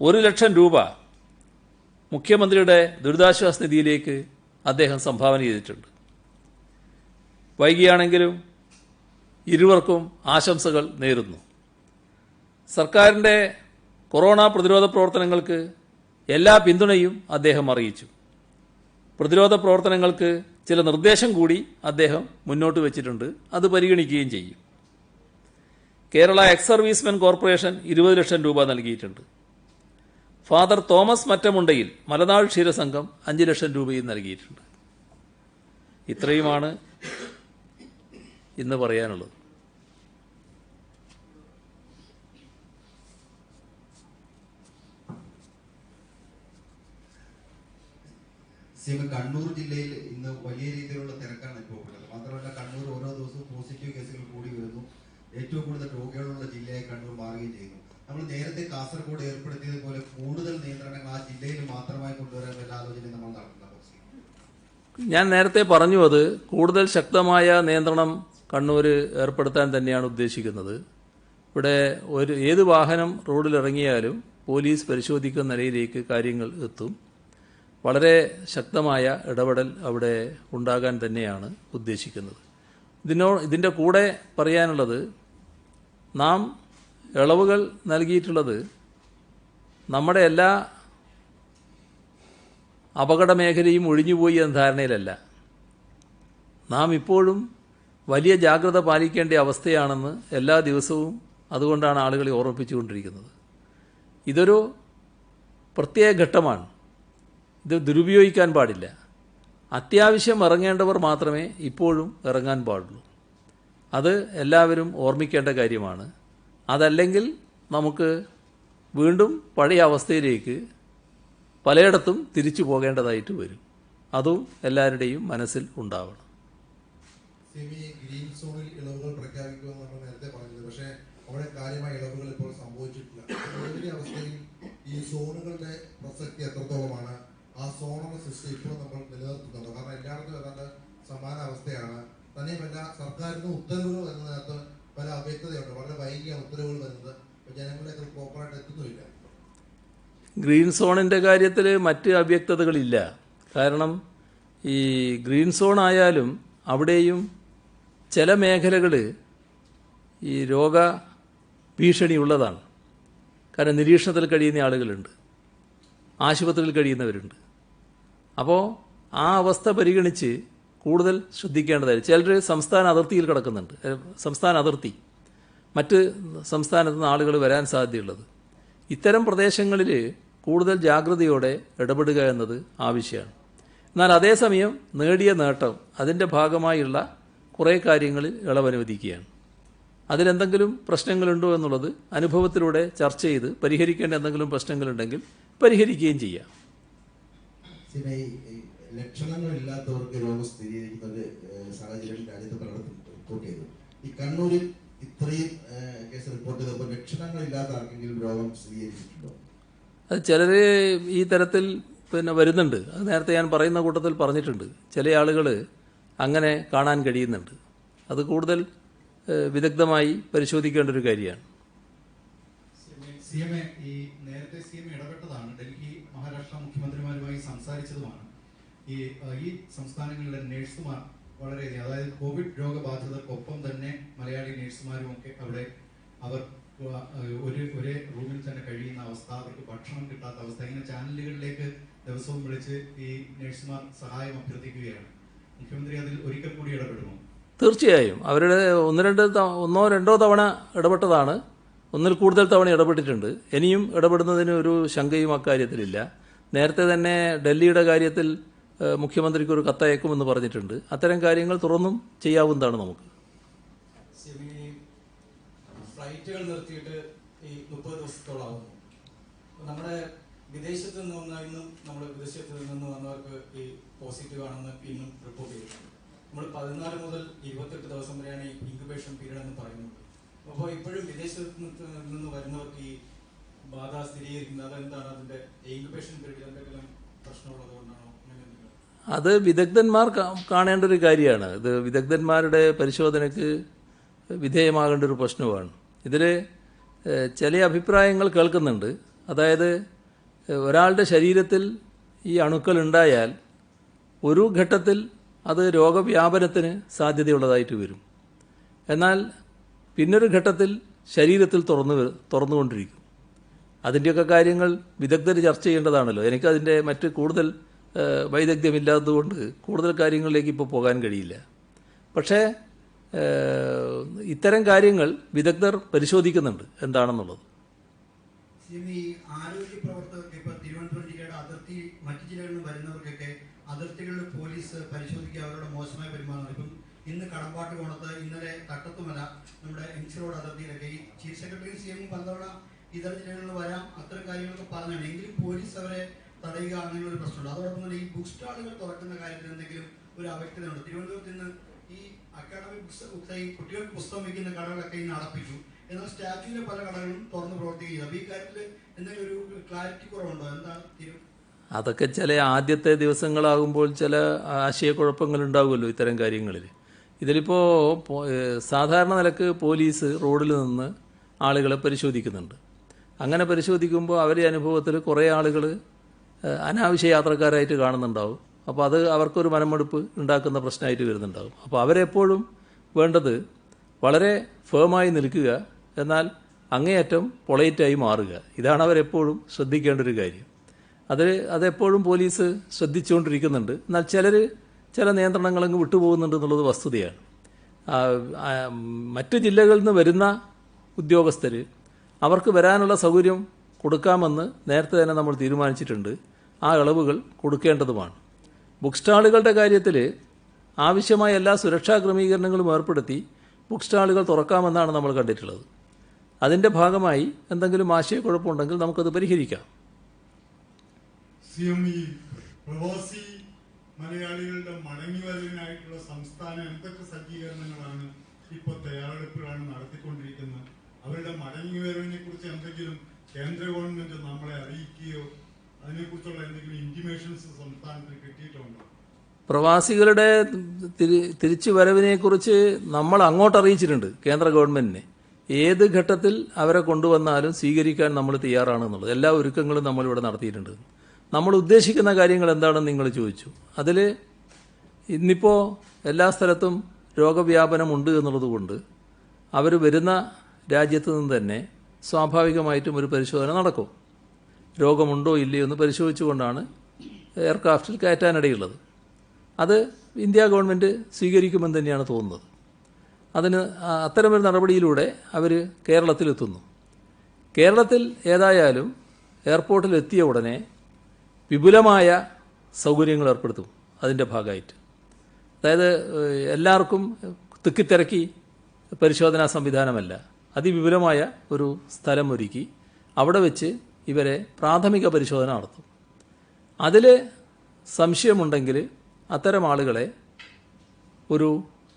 1,00,000 രൂപ മുഖ്യമന്ത്രിയുടെ ദുരിതാശ്വാസ നിധിയിലേക്ക് അദ്ദേഹം സംഭാവന ചെയ്തിട്ടുണ്ട്. വൈകിയാണെങ്കിലും ഇരുവർക്കും ആശംസകൾ നേരുന്നു. സർക്കാരിൻ്റെ കൊറോണ പ്രതിരോധ പ്രവർത്തനങ്ങൾക്ക് എല്ലാ പിന്തുണയും അദ്ദേഹം അറിയിച്ചു. പ്രതിരോധ പ്രവർത്തനങ്ങൾക്ക് ചില നിർദ്ദേശം കൂടി അദ്ദേഹം മുന്നോട്ട് വച്ചിട്ടുണ്ട്. അത് പരിഗണിക്കുകയും ചെയ്യും. കേരള എക്സ് സർവീസ്മെൻ കോർപ്പറേഷൻ 20 ലക്ഷം രൂപ നൽകിയിട്ടുണ്ട്. ഫാദർ തോമസ് മറ്റമുണ്ടയിൽ മലനാട് ക്ഷീരസംഘം 5 ലക്ഷം രൂപയും നൽകിയിട്ടുണ്ട്. ഇത്രയുമാണ് ഇന്ന് പറയാനുള്ളത്. കണ്ണൂർ ജില്ലയിൽ ഇന്ന് വലിയ രീതിയിലുള്ള തിരക്കാണ് അനുഭവപ്പെട്ടത്. മാത്രമല്ല കണ്ണൂർ ഓരോ ദിവസവും പോസിറ്റീവ് കേസുകൾ കൂടി വരുന്നു. ഏറ്റവും കൂടുതൽ രോഗികളുള്ള ജില്ലയായി കണ്ണൂർ മാറുകയും ചെയ്യുന്നു. നമ്മൾ നേരത്തെ കാസർഗോഡ് ഏർപ്പെടുത്തിയതുപോലെ കൂടുതൽ നിയന്ത്രണങ്ങൾ ആ ജില്ലയിൽ മാത്രമായി കൊണ്ടുവരാൻ വല്ല ആലോചന നമ്മൾ നടത്തുന്നുണ്ടോ? ഞാൻ നേരത്തെ പറഞ്ഞു, അത് കൂടുതൽ ശക്തമായ നിയന്ത്രണം കണ്ണൂർ ഏർപ്പെടുത്താൻ തന്നെയാണ് ഉദ്ദേശിക്കുന്നത്. ഇവിടെ ഏത് വാഹനം റോഡിലിറങ്ങിയാലും പോലീസ് പരിശോധിക്കുന്ന നിലയിലേക്ക് കാര്യങ്ങൾ എത്തും. വളരെ ശക്തമായ ഇടപെടൽ അവിടെ ഉണ്ടാകാൻ തന്നെയാണ് ഉദ്ദേശിക്കുന്നത്. ഇതിൻ്റെ കൂടെ പറയാനുള്ളത്, നാം ഇളവുകൾ നൽകിയിട്ടുള്ളത് നമ്മുടെ എല്ലാ അപകട മേഖലയും ഒഴിഞ്ഞുപോയി എന്ന ധാരണയിലല്ല. നാം ഇപ്പോഴും വലിയ ജാഗ്രത പാലിക്കേണ്ട അവസ്ഥയാണെന്ന് എല്ലാ ദിവസവും അതുകൊണ്ടാണ് ആളുകളെ ഓർമ്മിപ്പിച്ചുകൊണ്ടിരിക്കുന്നത്. ഇതൊരു പ്രത്യേക ഘട്ടമാണ്. ഇത് ദുരുപയോഗിക്കാൻ പാടില്ല. അത്യാവശ്യം ഇറങ്ങേണ്ടവർ മാത്രമേ ഇപ്പോഴും ഇറങ്ങാൻ പാടുള്ളൂ. അത് എല്ലാവരും ഓർമ്മിക്കേണ്ട കാര്യമാണ്. അതല്ലെങ്കിൽ നമുക്ക് വീണ്ടും പഴയ അവസ്ഥയിലേക്ക് പലയിടത്തും തിരിച്ചു പോകേണ്ടതായിട്ട് വരും. അതും എല്ലാവരുടെയും മനസ്സിൽ ഉണ്ടാവണം. ഗ്രീൻ സോണിൽ ഇളവുകൾ പ്രഖ്യാപിക്കുമെന്നാണ് നേരത്തെ പറഞ്ഞത്. പക്ഷേ അവിടെ കാര്യമായ ഇളവുകൾ ഇപ്പോൾ സംഭവിച്ചിട്ടില്ല. നിലവിലെ അവസ്ഥയിൽ ഈ സോണുകളുടെ പ്രസക്തി എത്രത്തോളമാണ്? ആ സോണൽ സിസ്റ്റം ഇപ്പോൾ നമ്മൾ നിലനിർത്തുന്നുണ്ടോ? കാരണം എല്ലായിടത്തും ഏതാണ്ട് സമാന അവസ്ഥയാണ്. തന്നെയുമല്ല, സർക്കാരിന് ഉത്തരവുകൾ വരുന്നതിനകത്ത് പല അവ്യക്തതയുണ്ട്. വളരെ വൈകിയാണ് ഉത്തരവുകൾ വരുന്നത്. ജനങ്ങളിലേക്ക് പ്രോപ്പറായിട്ട് എത്തുന്നുമില്ല. ഗ്രീൻ സോണിൻ്റെ കാര്യത്തിൽ മറ്റ് അവ്യക്തതകളില്ല. കാരണം ഈ ഗ്രീൻ സോൺ ആയാലും അവിടെയും ചില മേഖലകൾ ഈ രോഗ ഭീഷണിയുള്ളതാണ്. കാരണം നിരീക്ഷണത്തിൽ കഴിയുന്ന ആളുകളുണ്ട്, ആശുപത്രിയിൽ കഴിയുന്നവരുണ്ട്. അപ്പോൾ ആ അവസ്ഥ പരിഗണിച്ച് കൂടുതൽ ശ്രദ്ധിക്കേണ്ടതായി. ചിലർ സംസ്ഥാന അതിർത്തിയിൽ കിടക്കുന്നുണ്ട്. സംസ്ഥാന അതിർത്തി മറ്റ് സംസ്ഥാനത്ത് നിന്ന് ആളുകൾ വരാൻ സാധ്യതയുള്ളത്. ഇത്തരം പ്രദേശങ്ങളിൽ കൂടുതൽ ജാഗ്രതയോടെ ഇടപെടുക എന്നത് ആവശ്യമാണ്. എന്നാൽ അതേസമയം നേടിയ നേട്ടം അതിൻ്റെ ഭാഗമായുള്ള കുറേ കാര്യങ്ങളിൽ ഇളവനുവദിക്കുകയാണ്. അതിലെന്തെങ്കിലും പ്രശ്നങ്ങളുണ്ടോ എന്നുള്ളത് അനുഭവത്തിലൂടെ ചർച്ച ചെയ്ത് പരിഹരിക്കേണ്ട എന്തെങ്കിലും പ്രശ്നങ്ങളുണ്ടെങ്കിൽ പരിഹരിക്കുകയും ചെയ്യാം. ലക്ഷണങ്ങളില്ലാത്തവർക്ക് രോഗം സ്ഥിരീകരിക്കുന്ന ഒരു സാഹചര്യം രാജ്യത്ത് റിപ്പോർട്ട് ചെയ്തു. ഈ കണ്ണൂരിൽ ഇത്രയും കേസ് റിപ്പോർട്ട് ചെയ്തപ്പോൾ ലക്ഷണങ്ങളില്ലാത്ത ആർക്കെങ്കിലും രോഗം സ്ഥിരീകരിച്ചിട്ടുണ്ടോ? അത് ചിലർ ഈ തരത്തിൽ വരുന്നുണ്ട്. അത് നേരത്തെ ഞാൻ പറയുന്ന കൂട്ടത്തിൽ പറഞ്ഞിട്ടുണ്ട്. ചില ആളുകൾ അങ്ങനെ കാണാൻ കഴിയുന്നുണ്ട്. അത് കൂടുതൽ വിദഗ്ധമായി പരിശോധിക്കേണ്ട ഒരു കാര്യമാണ്. ഈ നേരത്തെ CMA ഇടപെട്ടതാണ്. ഡൽഹി മഹാരാഷ്ട്ര മുഖ്യമന്ത്രിമാരുമായി സംസാരിച്ചതുമാണ്. ഈ സംസ്ഥാനങ്ങളിലെ നഴ്സുമാർ വളരെയധികം, അതായത് കോവിഡ് രോഗബാധിതർക്കൊപ്പം തന്നെ മലയാളി നഴ്സുമാരും ഒക്കെ അവർ ഒരേ റൂമിൽ തന്നെ കഴിയുന്ന അവസ്ഥ, അവർക്ക് ഭക്ഷണം കിട്ടാത്ത അവസ്ഥ, ഇങ്ങനെ ചാനലുകളിലേക്ക് ദിവസവും വിളിച്ച് ഈ നഴ്സുമാർ സഹായം അഭ്യർത്ഥിക്കുകയാണ്. മുഖ്യമന്ത്രി അതിൽ ഒരിക്കൽ കൂടി ഇടപെടുമോ? തീർച്ചയായും അവരുടെ ഒന്നോ രണ്ടോ തവണ ഇടപെട്ടതാണ്, ഒന്നിൽ കൂടുതൽ തവണ ഇടപെട്ടിട്ടുണ്ട്. ഇനിയും ഇടപെടുന്നതിന് ഒരു ശങ്കയും അക്കാര്യത്തിലില്ല. നേരത്തെ തന്നെ ഡൽഹിയുടെ കാര്യത്തിൽ മുഖ്യമന്ത്രിക്ക് ഒരു കത്തയക്കുമെന്ന് പറഞ്ഞിട്ടുണ്ട്. അത്തരം കാര്യങ്ങൾ തുറന്നും ചെയ്യാവുന്നതാണ് നമുക്ക്. ഫ്ലൈറ്റുകൾ നിർത്തിയിട്ട് ഈ 30 ദിവസത്തോളാവുന്നു. നമ്മുടെ വിദേശത്ത് നിന്ന് വന്നവർക്ക് ഈ പോസിറ്റീവ് ആണെന്ന് ഇന്നും റിപ്പോർട്ട് ചെയ്തിട്ടുണ്ട്. നമ്മൾ 14 മുതൽ 28 ദിവസം വരെയാണ് ഈ ഇൻക്യുബേഷൻ പീരീഡ് എന്ന് പറയുന്നത്. അപ്പോൾ ഇപ്പോഴും വിദേശത്ത് നിന്ന് വരുന്നവർക്ക് ഈ ബാധ സ്ഥിരീകരിക്കുന്നത് അതെന്താണ്? അതിന്റെ ഇൻക്യുബേഷൻ പീരീഡ് എന്തെങ്കിലും പ്രശ്നമുള്ളത് കൊണ്ടാണോ? അത് വിദഗ്ധന്മാർ കാണേണ്ട ഒരു കാര്യമാണ്. ഇത് വിദഗ്ധന്മാരുടെ പരിശോധനയ്ക്ക് വിധേയമാകേണ്ട ഒരു പ്രശ്നമാണ്. ഇതിൽ ചില അഭിപ്രായങ്ങൾ കേൾക്കുന്നുണ്ട്. അതായത് ഒരാളുടെ ശരീരത്തിൽ ഈ അണുക്കൾ ഉണ്ടായാൽ ഒരു ഘട്ടത്തിൽ അത് രോഗവ്യാപനത്തിന് സാധ്യതയുള്ളതായിട്ട് വരും. എന്നാൽ പിന്നൊരു ഘട്ടത്തിൽ ശരീരത്തിൽ തുറന്നുകൊണ്ടിരിക്കും. അതിൻ്റെയൊക്കെ കാര്യങ്ങൾ വിദഗ്ധർ ചർച്ച ചെയ്യേണ്ടതാണല്ലോ. എനിക്കതിൻ്റെ മറ്റ് കൂടുതൽ വൈദഗ്ധ്യമില്ലാത്തതുകൊണ്ട് കൂടുതൽ കാര്യങ്ങളിലേക്ക് ഇപ്പോൾ പോകാൻ കഴിയില്ല. പക്ഷേ ഇത്തരം കാര്യങ്ങൾ വിദഗ്ധർ പരിശോധിക്കുന്നുണ്ട് എന്താണെന്നുള്ളത്. ഈ ആരോഗ്യ പ്രവർത്തകർക്ക് ഇപ്പോൾ തിരുവനന്തപുരം ജില്ലയുടെ അതിർത്തി മറ്റു ജില്ലകളിൽ നിന്ന് വരുന്നവർക്കൊക്കെ അതിർത്തികളിൽ പോലീസ് പരിശോധിക്കുക, അവരുടെ മോശമായ പെരുമാറുന്നത്. ഇപ്പം ഇന്ന് കടമ്പാട്ട് കോണത്ത്, ഇന്നലെ തട്ടത്തുമല, നമ്മുടെ എംസി റോഡ് അതിർത്തിയിലൊക്കെ ഈ ചീഫ് സെക്രട്ടറി CM പലതവണ ഇതര ജില്ലകളിൽ വരാം അത്തരം കാര്യങ്ങളൊക്കെ പറഞ്ഞാണ്. എങ്കിലും പോലീസ് അവരെ തടയുക അങ്ങനെയുള്ള ഒരു പ്രശ്നമുണ്ട്. അതോടൊപ്പം തന്നെ ഈ ബുക്ക് സ്റ്റാളുകൾ തുറക്കുന്ന കാര്യത്തിൽ എന്തെങ്കിലും ഒരു അവ്യക്തതയുണ്ട്. തിരുവനന്തപുരത്ത് നിന്ന് ഈ അക്കാഡമിക് ബുക്സ് ഈ കുട്ടികൾക്ക് പുസ്തകം വയ്ക്കുന്ന കടകളൊക്കെ ഇന്ന് അടപ്പിച്ചു. എന്നാൽ സ്റ്റാച്യൂവിലെ പല കടകളും തുറന്ന് പ്രവർത്തിക്കുകയും അപ്പോൾ ഈ കാര്യത്തിൽ എന്തെങ്കിലും ഒരു ക്ലാരിറ്റി കുറവുണ്ടോ? എന്താണ് അതൊക്കെ ചില ആദ്യത്തെ ദിവസങ്ങളാകുമ്പോൾ ചില ആശയക്കുഴപ്പങ്ങൾ ഉണ്ടാകുമല്ലോ ഇത്തരം കാര്യങ്ങളിൽ. ഇതിലിപ്പോൾ സാധാരണ നിലക്ക് പോലീസ് റോഡിൽ നിന്ന് ആളുകളെ പരിശോധിക്കുന്നുണ്ട്. അങ്ങനെ പരിശോധിക്കുമ്പോൾ അവരുടെ അനുഭവത്തിൽ കുറേ ആളുകൾ അനാവശ്യ യാത്രക്കാരായിട്ട് കാണുന്നുണ്ടാവും. അപ്പോൾ അത് അവർക്കൊരു മനമെടുപ്പ് ഉണ്ടാക്കുന്ന പ്രശ്നമായിട്ട് വരുന്നുണ്ടാവും. അപ്പോൾ അവരെപ്പോഴും വേണ്ടത് വളരെ ഫേമായി നിൽക്കുക, എന്നാൽ അങ്ങേയറ്റം പൊളൈറ്റായി മാറുക. ഇതാണ് അവരെപ്പോഴും ശ്രദ്ധിക്കേണ്ട ഒരു കാര്യം. അതെപ്പോഴും പോലീസ് ശ്രദ്ധിച്ചുകൊണ്ടിരിക്കുന്നുണ്ട്. എന്നാൽ ചില നിയന്ത്രണങ്ങളങ്ങ് വിട്ടുപോകുന്നുണ്ട് എന്നുള്ളത് വസ്തുതയാണ്. മറ്റ് ജില്ലകളിൽ നിന്ന് വരുന്ന ഉദ്യോഗസ്ഥർ അവർക്ക് വരാനുള്ള സൗകര്യം കൊടുക്കാമെന്ന് നേരത്തെ തന്നെ നമ്മൾ തീരുമാനിച്ചിട്ടുണ്ട്. ആ ഇളവുകൾ കൊടുക്കേണ്ടതുമാണ്. ബുക്ക് സ്റ്റാളുകളുടെ കാര്യത്തിൽ ആവശ്യമായ എല്ലാ സുരക്ഷാ ക്രമീകരണങ്ങളും ഏർപ്പെടുത്തി ബുക്ക് സ്റ്റാളുകൾ തുറക്കാമെന്നാണ് നമ്മൾ കണ്ടിട്ടുള്ളത്. അതിൻ്റെ ഭാഗമായി എന്തെങ്കിലും ആശയക്കുഴപ്പമുണ്ടെങ്കിൽ നമുക്കത് പരിഹരിക്കാം. പ്രവാസി മലയാളികളുടെ മടങ്ങിവരവിനായിട്ടുള്ള സംസ്ഥാനം എന്തൊക്കെ സജ്ജീകരണങ്ങളാണ് ഇപ്പോൾ തയ്യാറെടുപ്പുകളാണ് നടത്തിക്കൊണ്ടിരിക്കുന്നത്? അവരുടെ മടങ്ങിവരവിനെ കുറിച്ച് എന്തെങ്കിലും കേന്ദ്ര ഗവൺമെന്റ് നമ്മളെ അറിയിക്കുകയോ അതിനെക്കുറിച്ചുള്ള എന്തെങ്കിലും ഇന്റിമേഷൻസ് സംസ്ഥാനത്തിന് കിട്ടിയിട്ടുണ്ടോ? പ്രവാസികളുടെ തിരിച്ചു വരവിനെക്കുറിച്ച് നമ്മൾ അങ്ങോട്ട് അറിയിച്ചിട്ടുണ്ട് കേന്ദ്ര ഗവൺമെന്റിനെ. ഏത് ഘട്ടത്തിൽ അവരെ കൊണ്ടുവന്നാലും സ്വീകരിക്കാൻ നമ്മൾ തയ്യാറാണെന്നുള്ളത് എല്ലാ ഒരുക്കങ്ങളും നമ്മളിവിടെ നടത്തിയിട്ടുണ്ട്. നമ്മൾ ഉദ്ദേശിക്കുന്ന കാര്യങ്ങൾ എന്താണെന്ന് നിങ്ങൾ ചോദിച്ചു. അതിൽ ഇന്നിപ്പോൾ എല്ലാ സ്ഥലത്തും രോഗവ്യാപനമുണ്ട് എന്നുള്ളതുകൊണ്ട് അവർ വരുന്ന രാജ്യത്ത് നിന്ന് തന്നെ സ്വാഭാവികമായിട്ടും ഒരു പരിശോധന നടക്കും. രോഗമുണ്ടോ ഇല്ലയോ എന്ന് പരിശോധിച്ചുകൊണ്ടാണ് എയർക്രാഫ്റ്റിൽ കയറ്റാനിടയുള്ളത്. അത് ഇന്ത്യ ഗവൺമെൻറ് സ്വീകരിക്കുമെന്ന് തന്നെയാണ് തോന്നുന്നത്. അതിന് അത്തരമൊരു നടപടിയിലൂടെ അവർ കേരളത്തിലെത്തുന്നു. കേരളത്തിൽ ഏതായാലും എയർപോർട്ടിൽ എത്തിയ ഉടനെ വിപുലമായ സൗകര്യങ്ങൾ ഏർപ്പെടുത്തും. അതിൻ്റെ ഭാഗമായിട്ട് അതായത് എല്ലാവർക്കും തിക്കിത്തിരക്കി പരിശോധനാ സംവിധാനമല്ല, അതിവിപുലമായ ഒരു സ്ഥലം ഒരുക്കി അവിടെ വെച്ച് ഇവരെ പ്രാഥമിക പരിശോധന നടത്തും. അതിൽ സംശയമുണ്ടെങ്കിൽ അത്തരം ആളുകളെ ഒരു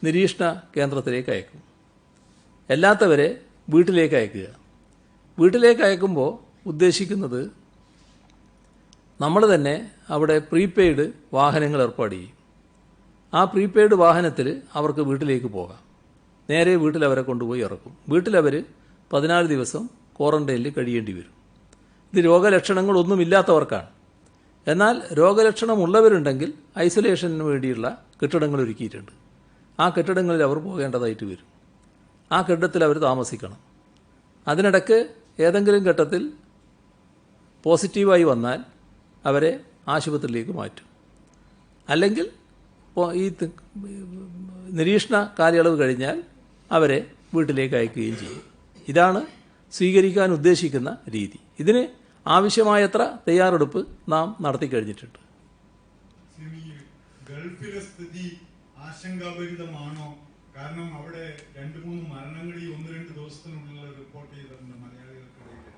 നിരീക്ഷണ കേന്ദ്രത്തിലേക്ക് അയക്കും. അല്ലാത്തവരെ വീട്ടിലേക്ക് അയക്കുക. വീട്ടിലേക്ക് അയക്കുമ്പോൾ ഉദ്ദേശിക്കുന്നത് നമ്മൾ തന്നെ അവിടെ പ്രീപെയ്ഡ് വാഹനങ്ങൾ ഏർപ്പാട് ചെയ്യും. ആ പ്രീപെയ്ഡ് വാഹനത്തിൽ അവർക്ക് വീട്ടിലേക്ക് പോകാം. നേരെ വീട്ടിൽ അവരെ കൊണ്ടുപോയി ഇറക്കും. വീട്ടിലവർ 14 ദിവസം ക്വാറന്റൈനിൽ കഴിയേണ്ടി വരും. ഇത് രോഗലക്ഷണങ്ങളൊന്നുമില്ലാത്തവർക്കാണ്. എന്നാൽ രോഗലക്ഷണമുള്ളവരുണ്ടെങ്കിൽ ഐസൊലേഷന് വേണ്ടിയുള്ള കെട്ടിടങ്ങൾ ഒരുക്കിയിട്ടുണ്ട്. ആ കെട്ടിടങ്ങളിൽ അവർ പോകേണ്ടതായിട്ട് വരും. ആ കെട്ടിടത്തിൽ അവർ താമസിക്കണം. അതിനിടയ്ക്ക് ഏതെങ്കിലും ഘട്ടത്തിൽ പോസിറ്റീവായി വന്നാൽ അവരെ ആശുപത്രിയിലേക്ക് മാറ്റും. അല്ലെങ്കിൽ ഈ നിരീക്ഷണ കാലയളവ് കഴിഞ്ഞാൽ അവരെ വീട്ടിലേക്ക് അയക്കുകയും ചെയ്യും. ഇതാണ് സ്വീകരിക്കാൻ ഉദ്ദേശിക്കുന്ന രീതി. ഇതിന് ആവശ്യമായത്ര തയ്യാറെടുപ്പ് നാം നടത്തി കഴിഞ്ഞിട്ടുണ്ട്. ഗൾഫിലെ സ്ഥിതി ആശങ്കാഭരിതമാണോ? കാരണം അവിടെ 2-3 മരണങ്ങൾ ഈ 1-2 ദിവസത്തിനുള്ളിൽ റിപ്പോർട്ട് ചെയ്തിട്ടുണ്ട് മലയാളികൾക്കിടയിൽ.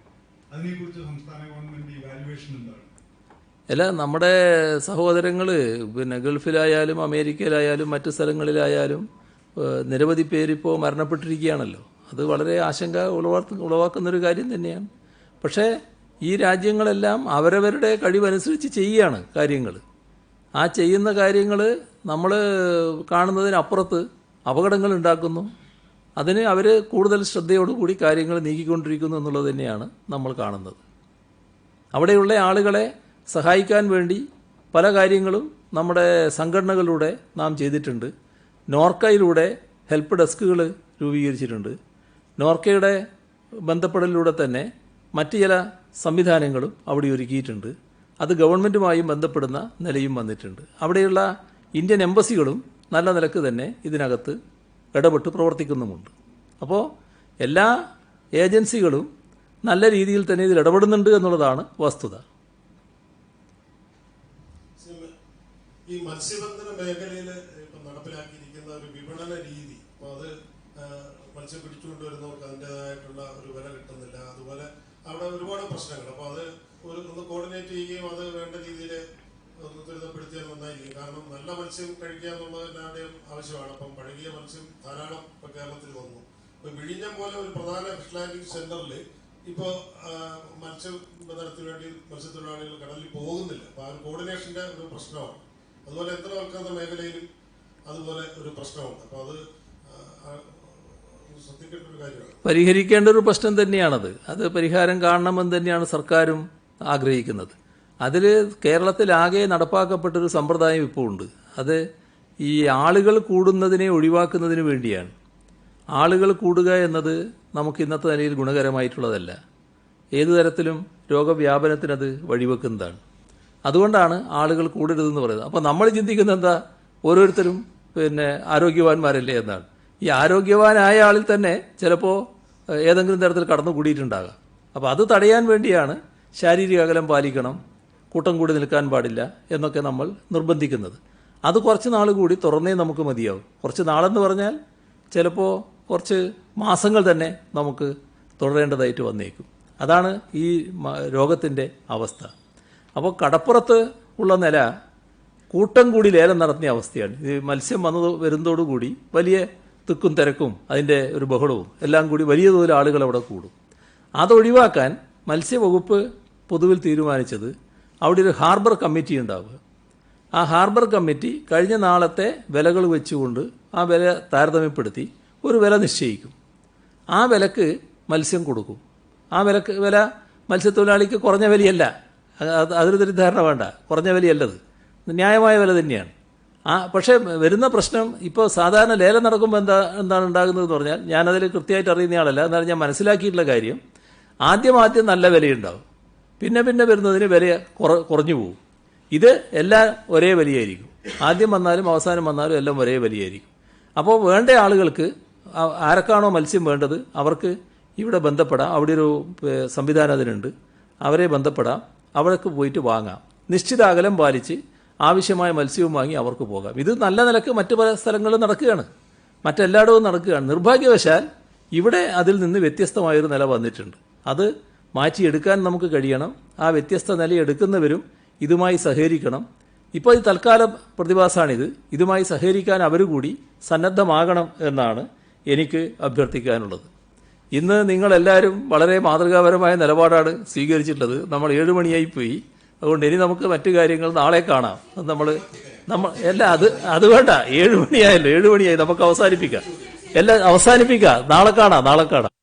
അതിനെക്കുറിച്ച് സംസ്ഥാന ഗവൺമെന്റ് ഇവാലുവേഷൻ എന്താണ്? അല്ല, നമ്മുടെ സഹോദരങ്ങൾ ഗൾഫിലായാലും അമേരിക്കയിലായാലും മറ്റ് സ്ഥലങ്ങളിലായാലും നിരവധി പേരിപ്പോൾ മരണപ്പെട്ടിരിക്കുകയാണല്ലോ. അത് വളരെ ആശങ്ക ഉളവാക്കുന്നൊരു കാര്യം തന്നെയാണ്. പക്ഷേ ഈ രാജ്യങ്ങളെല്ലാം അവരവരുടെ കഴിവനുസരിച്ച് ചെയ്യുകയാണ് കാര്യങ്ങൾ. ആ ചെയ്യുന്ന കാര്യങ്ങൾ നമ്മൾ കാണുന്നതിനപ്പുറത്ത് അപകടങ്ങൾ ഉണ്ടാക്കുന്നു. അതിന് അവർ കൂടുതൽ ശ്രദ്ധയോടുകൂടി കാര്യങ്ങൾ നീക്കിക്കൊണ്ടിരിക്കുന്നു എന്നുള്ളത് തന്നെയാണ് നമ്മൾ കാണുന്നത്. അവിടെയുള്ള ആളുകളെ സഹായിക്കാൻ വേണ്ടി പല കാര്യങ്ങളും നമ്മുടെ സംഘടനകളിലൂടെ നാം ചെയ്തിട്ടുണ്ട്. നോർക്കയിലൂടെ ഹെൽപ്പ് ഡെസ്കുകൾ രൂപീകരിച്ചിട്ടുണ്ട്. നോർക്കയുടെ ബന്ധപ്പെടലിലൂടെ തന്നെ മറ്റ് ചില സംവിധാനങ്ങളും അവിടെ ഒരുക്കിയിട്ടുണ്ട്. അത് ഗവൺമെൻറ്റുമായും ബന്ധപ്പെടുന്ന നിലയും വന്നിട്ടുണ്ട്. അവിടെയുള്ള ഇന്ത്യൻ എംബസികളും നല്ല നിലക്ക് തന്നെ ഇതിനകത്ത് ഇടപെട്ട് പ്രവർത്തിക്കുന്നുമുണ്ട്. അപ്പോൾ എല്ലാ ഏജൻസികളും നല്ല രീതിയിൽ തന്നെ ഇതിൽ ഇടപെടുന്നുണ്ട് എന്നുള്ളതാണ് വസ്തുത. ഈ മത്സ്യബന്ധന മേഖലയിൽ ഇപ്പം നടപ്പിലാക്കിയിരിക്കുന്ന ഒരു വിപണന രീതി, അപ്പോൾ അത് മത്സ്യം പിടിച്ചുകൊണ്ടുവരുന്നവർക്ക് അതിൻ്റെതായിട്ടുള്ള ഒരു വില കിട്ടുന്നില്ല. അതുപോലെ അവിടെ ഒരുപാട് പ്രശ്നങ്ങൾ. അപ്പോൾ അത് ഒന്ന് കോർഡിനേറ്റ് ചെയ്യുകയും അത് വേണ്ട രീതിയിൽ ഒന്ന് ത്വരിതപ്പെടുത്തിയാൽ നന്നായിരിക്കും. കാരണം നല്ല മത്സ്യം കഴിക്കുക എന്നുള്ളത് എല്ലാവരുടെയും ആവശ്യമാണ്. അപ്പം പഴകിയ മത്സ്യം ധാരാളം ഇപ്പോൾ കേരളത്തിൽ വന്നു. ഇപ്പോൾ വിഴിഞ്ഞം പോലെ ഒരു പ്രധാന ഫിഷ് ലാൻഡിംഗ് സെന്ററിൽ ഇപ്പോൾ മത്സ്യബന്ധനത്തിന് വേണ്ടി മത്സ്യത്തൊഴിലാളികൾ കടലിൽ പോകുന്നില്ല. അപ്പോൾ ആ ഒരു കോർഡിനേഷന്റെ ഒരു പ്രശ്നമാണ്. അതുപോലെ യന്ത്രവൽക്കരണ മേഖലയിലും അതുപോലെ ഒരു പ്രശ്നമുണ്ട്. അപ്പോൾ അത് ശ്രദ്ധിക്കേണ്ട ഒരു കാര്യമാണ്. പരിഹരിക്കേണ്ട ഒരു പ്രശ്നം തന്നെയാണത്. അത് പരിഹാരം കാണണമെന്ന് തന്നെയാണ് സർക്കാരും ആഗ്രഹിക്കുന്നത്. അതിൽ കേരളത്തിലാകെ നടപ്പാക്കപ്പെട്ടൊരു സമ്പ്രദായം ഇപ്പോൾ ഉണ്ട്. അത് ഈ ആളുകൾ കൂടുന്നതിനെ ഒഴിവാക്കുന്നതിന് വേണ്ടിയാണ്. ആളുകൾ കൂടുക എന്നത് നമുക്ക് ഇന്നത്തെ നിലയിൽ ഗുണകരമായിട്ടുള്ളതല്ല. ഏതു തരത്തിലും രോഗവ്യാപനത്തിനത് വഴിവെക്കുന്നതാണ്. അതുകൊണ്ടാണ് ആളുകൾ കൂടരുതെന്ന് പറയുന്നത്. അപ്പോൾ നമ്മൾ ചിന്തിക്കുന്നത് എന്താ, ഓരോരുത്തരും ആരോഗ്യവാന്മാരല്ലേ എന്നാണ്. ഈ ആരോഗ്യവാനായ ആളിൽ തന്നെ ചിലപ്പോൾ ഏതെങ്കിലും തരത്തിൽ കടന്നുകൂടിയിട്ടുണ്ടാകാം. അപ്പോൾ അത് തടയാൻ വേണ്ടിയാണ് ശാരീരിക അകലം പാലിക്കണം, കൂട്ടം കൂടി നിൽക്കാൻ പാടില്ല എന്നൊക്കെ നമ്മൾ നിർബന്ധിക്കുന്നത്. അത് കുറച്ച് നാൾ കൂടി തുറന്നേ നമുക്ക് മതിയാവും. കുറച്ച് നാളെന്ന് പറഞ്ഞാൽ ചിലപ്പോൾ കുറച്ച് മാസങ്ങൾ തന്നെ നമുക്ക് തുടരേണ്ടതായിട്ട് വന്നേക്കും. അതാണ് ഈ രോഗത്തിൻ്റെ അവസ്ഥ. അപ്പോൾ കടപ്പുറത്ത് ഉള്ള നില കൂട്ടം കൂടി ലേലം നടത്തിയ അവസ്ഥയാണ്. ഇത് മത്സ്യം വരുന്നതോടുകൂടി വലിയ തിക്കും തിരക്കും അതിൻ്റെ ഒരു ബഹളവും എല്ലാം കൂടി വലിയ തോതിൽ ആളുകൾ അവിടെ കൂടും. അതൊഴിവാക്കാൻ മത്സ്യവകുപ്പ് പൊതുവിൽ തീരുമാനിച്ചത് അവിടെ ഒരു ഹാർബർ കമ്മിറ്റി ഉണ്ടാവുക. ആ ഹാർബർ കമ്മിറ്റി കഴിഞ്ഞ നാളത്തെ വിലകൾ വെച്ചുകൊണ്ട് ആ വില താരതമ്യപ്പെടുത്തി ഒരു വില നിശ്ചയിക്കും. ആ വിലക്ക് മത്സ്യം കൊടുക്കും. ആ വില മത്സ്യത്തൊഴിലാളിക്ക് കുറഞ്ഞ വിലയല്ല, അതൊരു തെറ്റിദ്ധാരണ വേണ്ട. കുറഞ്ഞ വിലയല്ലത്, ന്യായമായ വില തന്നെയാണ്. പക്ഷേ വരുന്ന പ്രശ്നം ഇപ്പോൾ സാധാരണ ലേലം നടക്കുമ്പോൾ എന്താണ് ഉണ്ടാകുന്നതെന്ന് പറഞ്ഞാൽ, ഞാനതിൽ കൃത്യമായിട്ട് അറിയുന്നയാളല്ല, എന്നാലും ഞാൻ മനസ്സിലാക്കിയിട്ടുള്ള കാര്യം, ആദ്യം നല്ല വിലയുണ്ടാവും, പിന്നെ വരുന്നതിന് വില കുറഞ്ഞു പോകും. ഇത് എല്ലാം ഒരേ വലിയായിരിക്കും. ആദ്യം വന്നാലും അവസാനം വന്നാലും എല്ലാം ഒരേ വലിയായിരിക്കും. അപ്പോൾ വേണ്ട ആളുകൾക്ക് ആരൊക്കെയാണോ മത്സ്യം വേണ്ടത് അവർക്ക് ഇവിടെ ബന്ധപ്പെടാം. അവിടെ ഒരു സംവിധാനം അതിനുണ്ട്. അവരെ ബന്ധപ്പെടാം, അവർക്ക് പോയിട്ട് വാങ്ങാം. നിശ്ചിത അകലം പാലിച്ച് ആവശ്യമായ മത്സ്യവും വാങ്ങി അവർക്ക് പോകാം. ഇത് നല്ല നിലക്ക് മറ്റു പല സ്ഥലങ്ങളിലും നടക്കുകയാണ്, മറ്റെല്ലായിടവും നടക്കുകയാണ്. നിർഭാഗ്യവശാൽ ഇവിടെ അതിൽ നിന്ന് വ്യത്യസ്തമായൊരു നില വന്നിട്ടുണ്ട്. അത് മാറ്റിയെടുക്കാൻ നമുക്ക് കഴിയണം. ആ വ്യത്യസ്ത നില എടുക്കുന്നവരും ഇതുമായി സഹകരിക്കണം. ഇപ്പോൾ ഈ തൽക്കാല പ്രതിഭാസമാണിത്. ഇതുമായി സഹകരിക്കാൻ അവർ കൂടി സന്നദ്ധമാകണം എന്നാണ് എനിക്ക് അഭ്യർത്ഥിക്കാനുള്ളത്. ഇന്ന് നിങ്ങളെല്ലാവരും വളരെ മാതൃകാപരമായ നിലപാടാണ് സ്വീകരിച്ചിട്ടുള്ളത്. നമ്മൾ 7 മണിയായി പോയി. അതുകൊണ്ട് ഇനി നമുക്ക് മറ്റു കാര്യങ്ങൾ നാളെ കാണാം. നമ്മൾ എല്ലാം അത് വേണ്ട. 7 മണിയായല്ലോ, 7 മണിയായി, നമുക്ക് അവസാനിപ്പിക്കാം. നാളെ കാണാം.